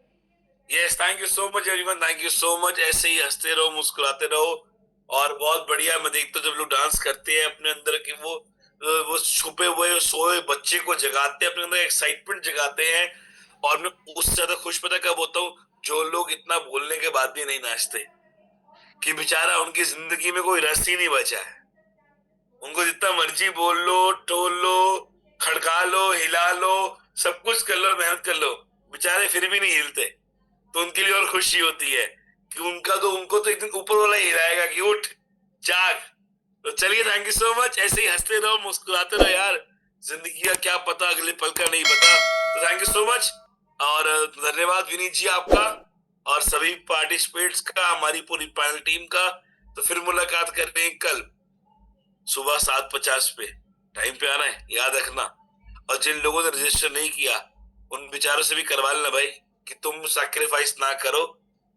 Yes, thank you so much everyone, thank you so much. ऐसे ही हंसते रहो, मुस्कुराते रहो, और बहुत बढ़िया। मैं देखता हूँ जब लोग डांस करते हैं अपने अंदर के वो छुपे हुए सोए बच्चे को जगाते हैं, अपने अंदर एक्साइटमेंट जगाते हैं। और मैं उससे ज्यादा खुश पता कब होता हूँ, जो लोग इतना बोलने के बाद भी नहीं नाचते, कि बेचारा उनकी जिंदगी में कोई रस ही नहीं बचा है, उनको जितना मर्जी बोल लो, टोल लो, खड़का लो, हिला लो, सब कुछ कर लो, मेहनत कर लो, बेचारे फिर भी नहीं हिलते। तो उनके लिए और खुशी होती है कि उनको तो एक दिन ऊपर वाला ही हिलाएगा कि उठ, जाग। तो चलिए, थैंक यू सो मच। ऐसे ही हंसते रहो, मुस्कुराते रहो यार, जिंदगी का क्या पता, अगले पल का नहीं पता। तो थैंक यू सो मच और धन्यवाद विनीत जी आपका और सभी पार्टिसिपेंट्स का, हमारी पूरी पैनल टीम का। तो फिर मुलाकात करेंगे कल सुबह 7:50 पे। टाइम पे आना है, याद रखना। और जिन लोगों ने रजिस्टर नहीं किया उन बेचारों से भी करवा लेना भाई, कि तुम सैक्रिफाइस ना करो।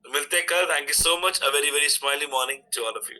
तो मिलते हैं कल। Thank you so much. A very very smiley morning to all of you.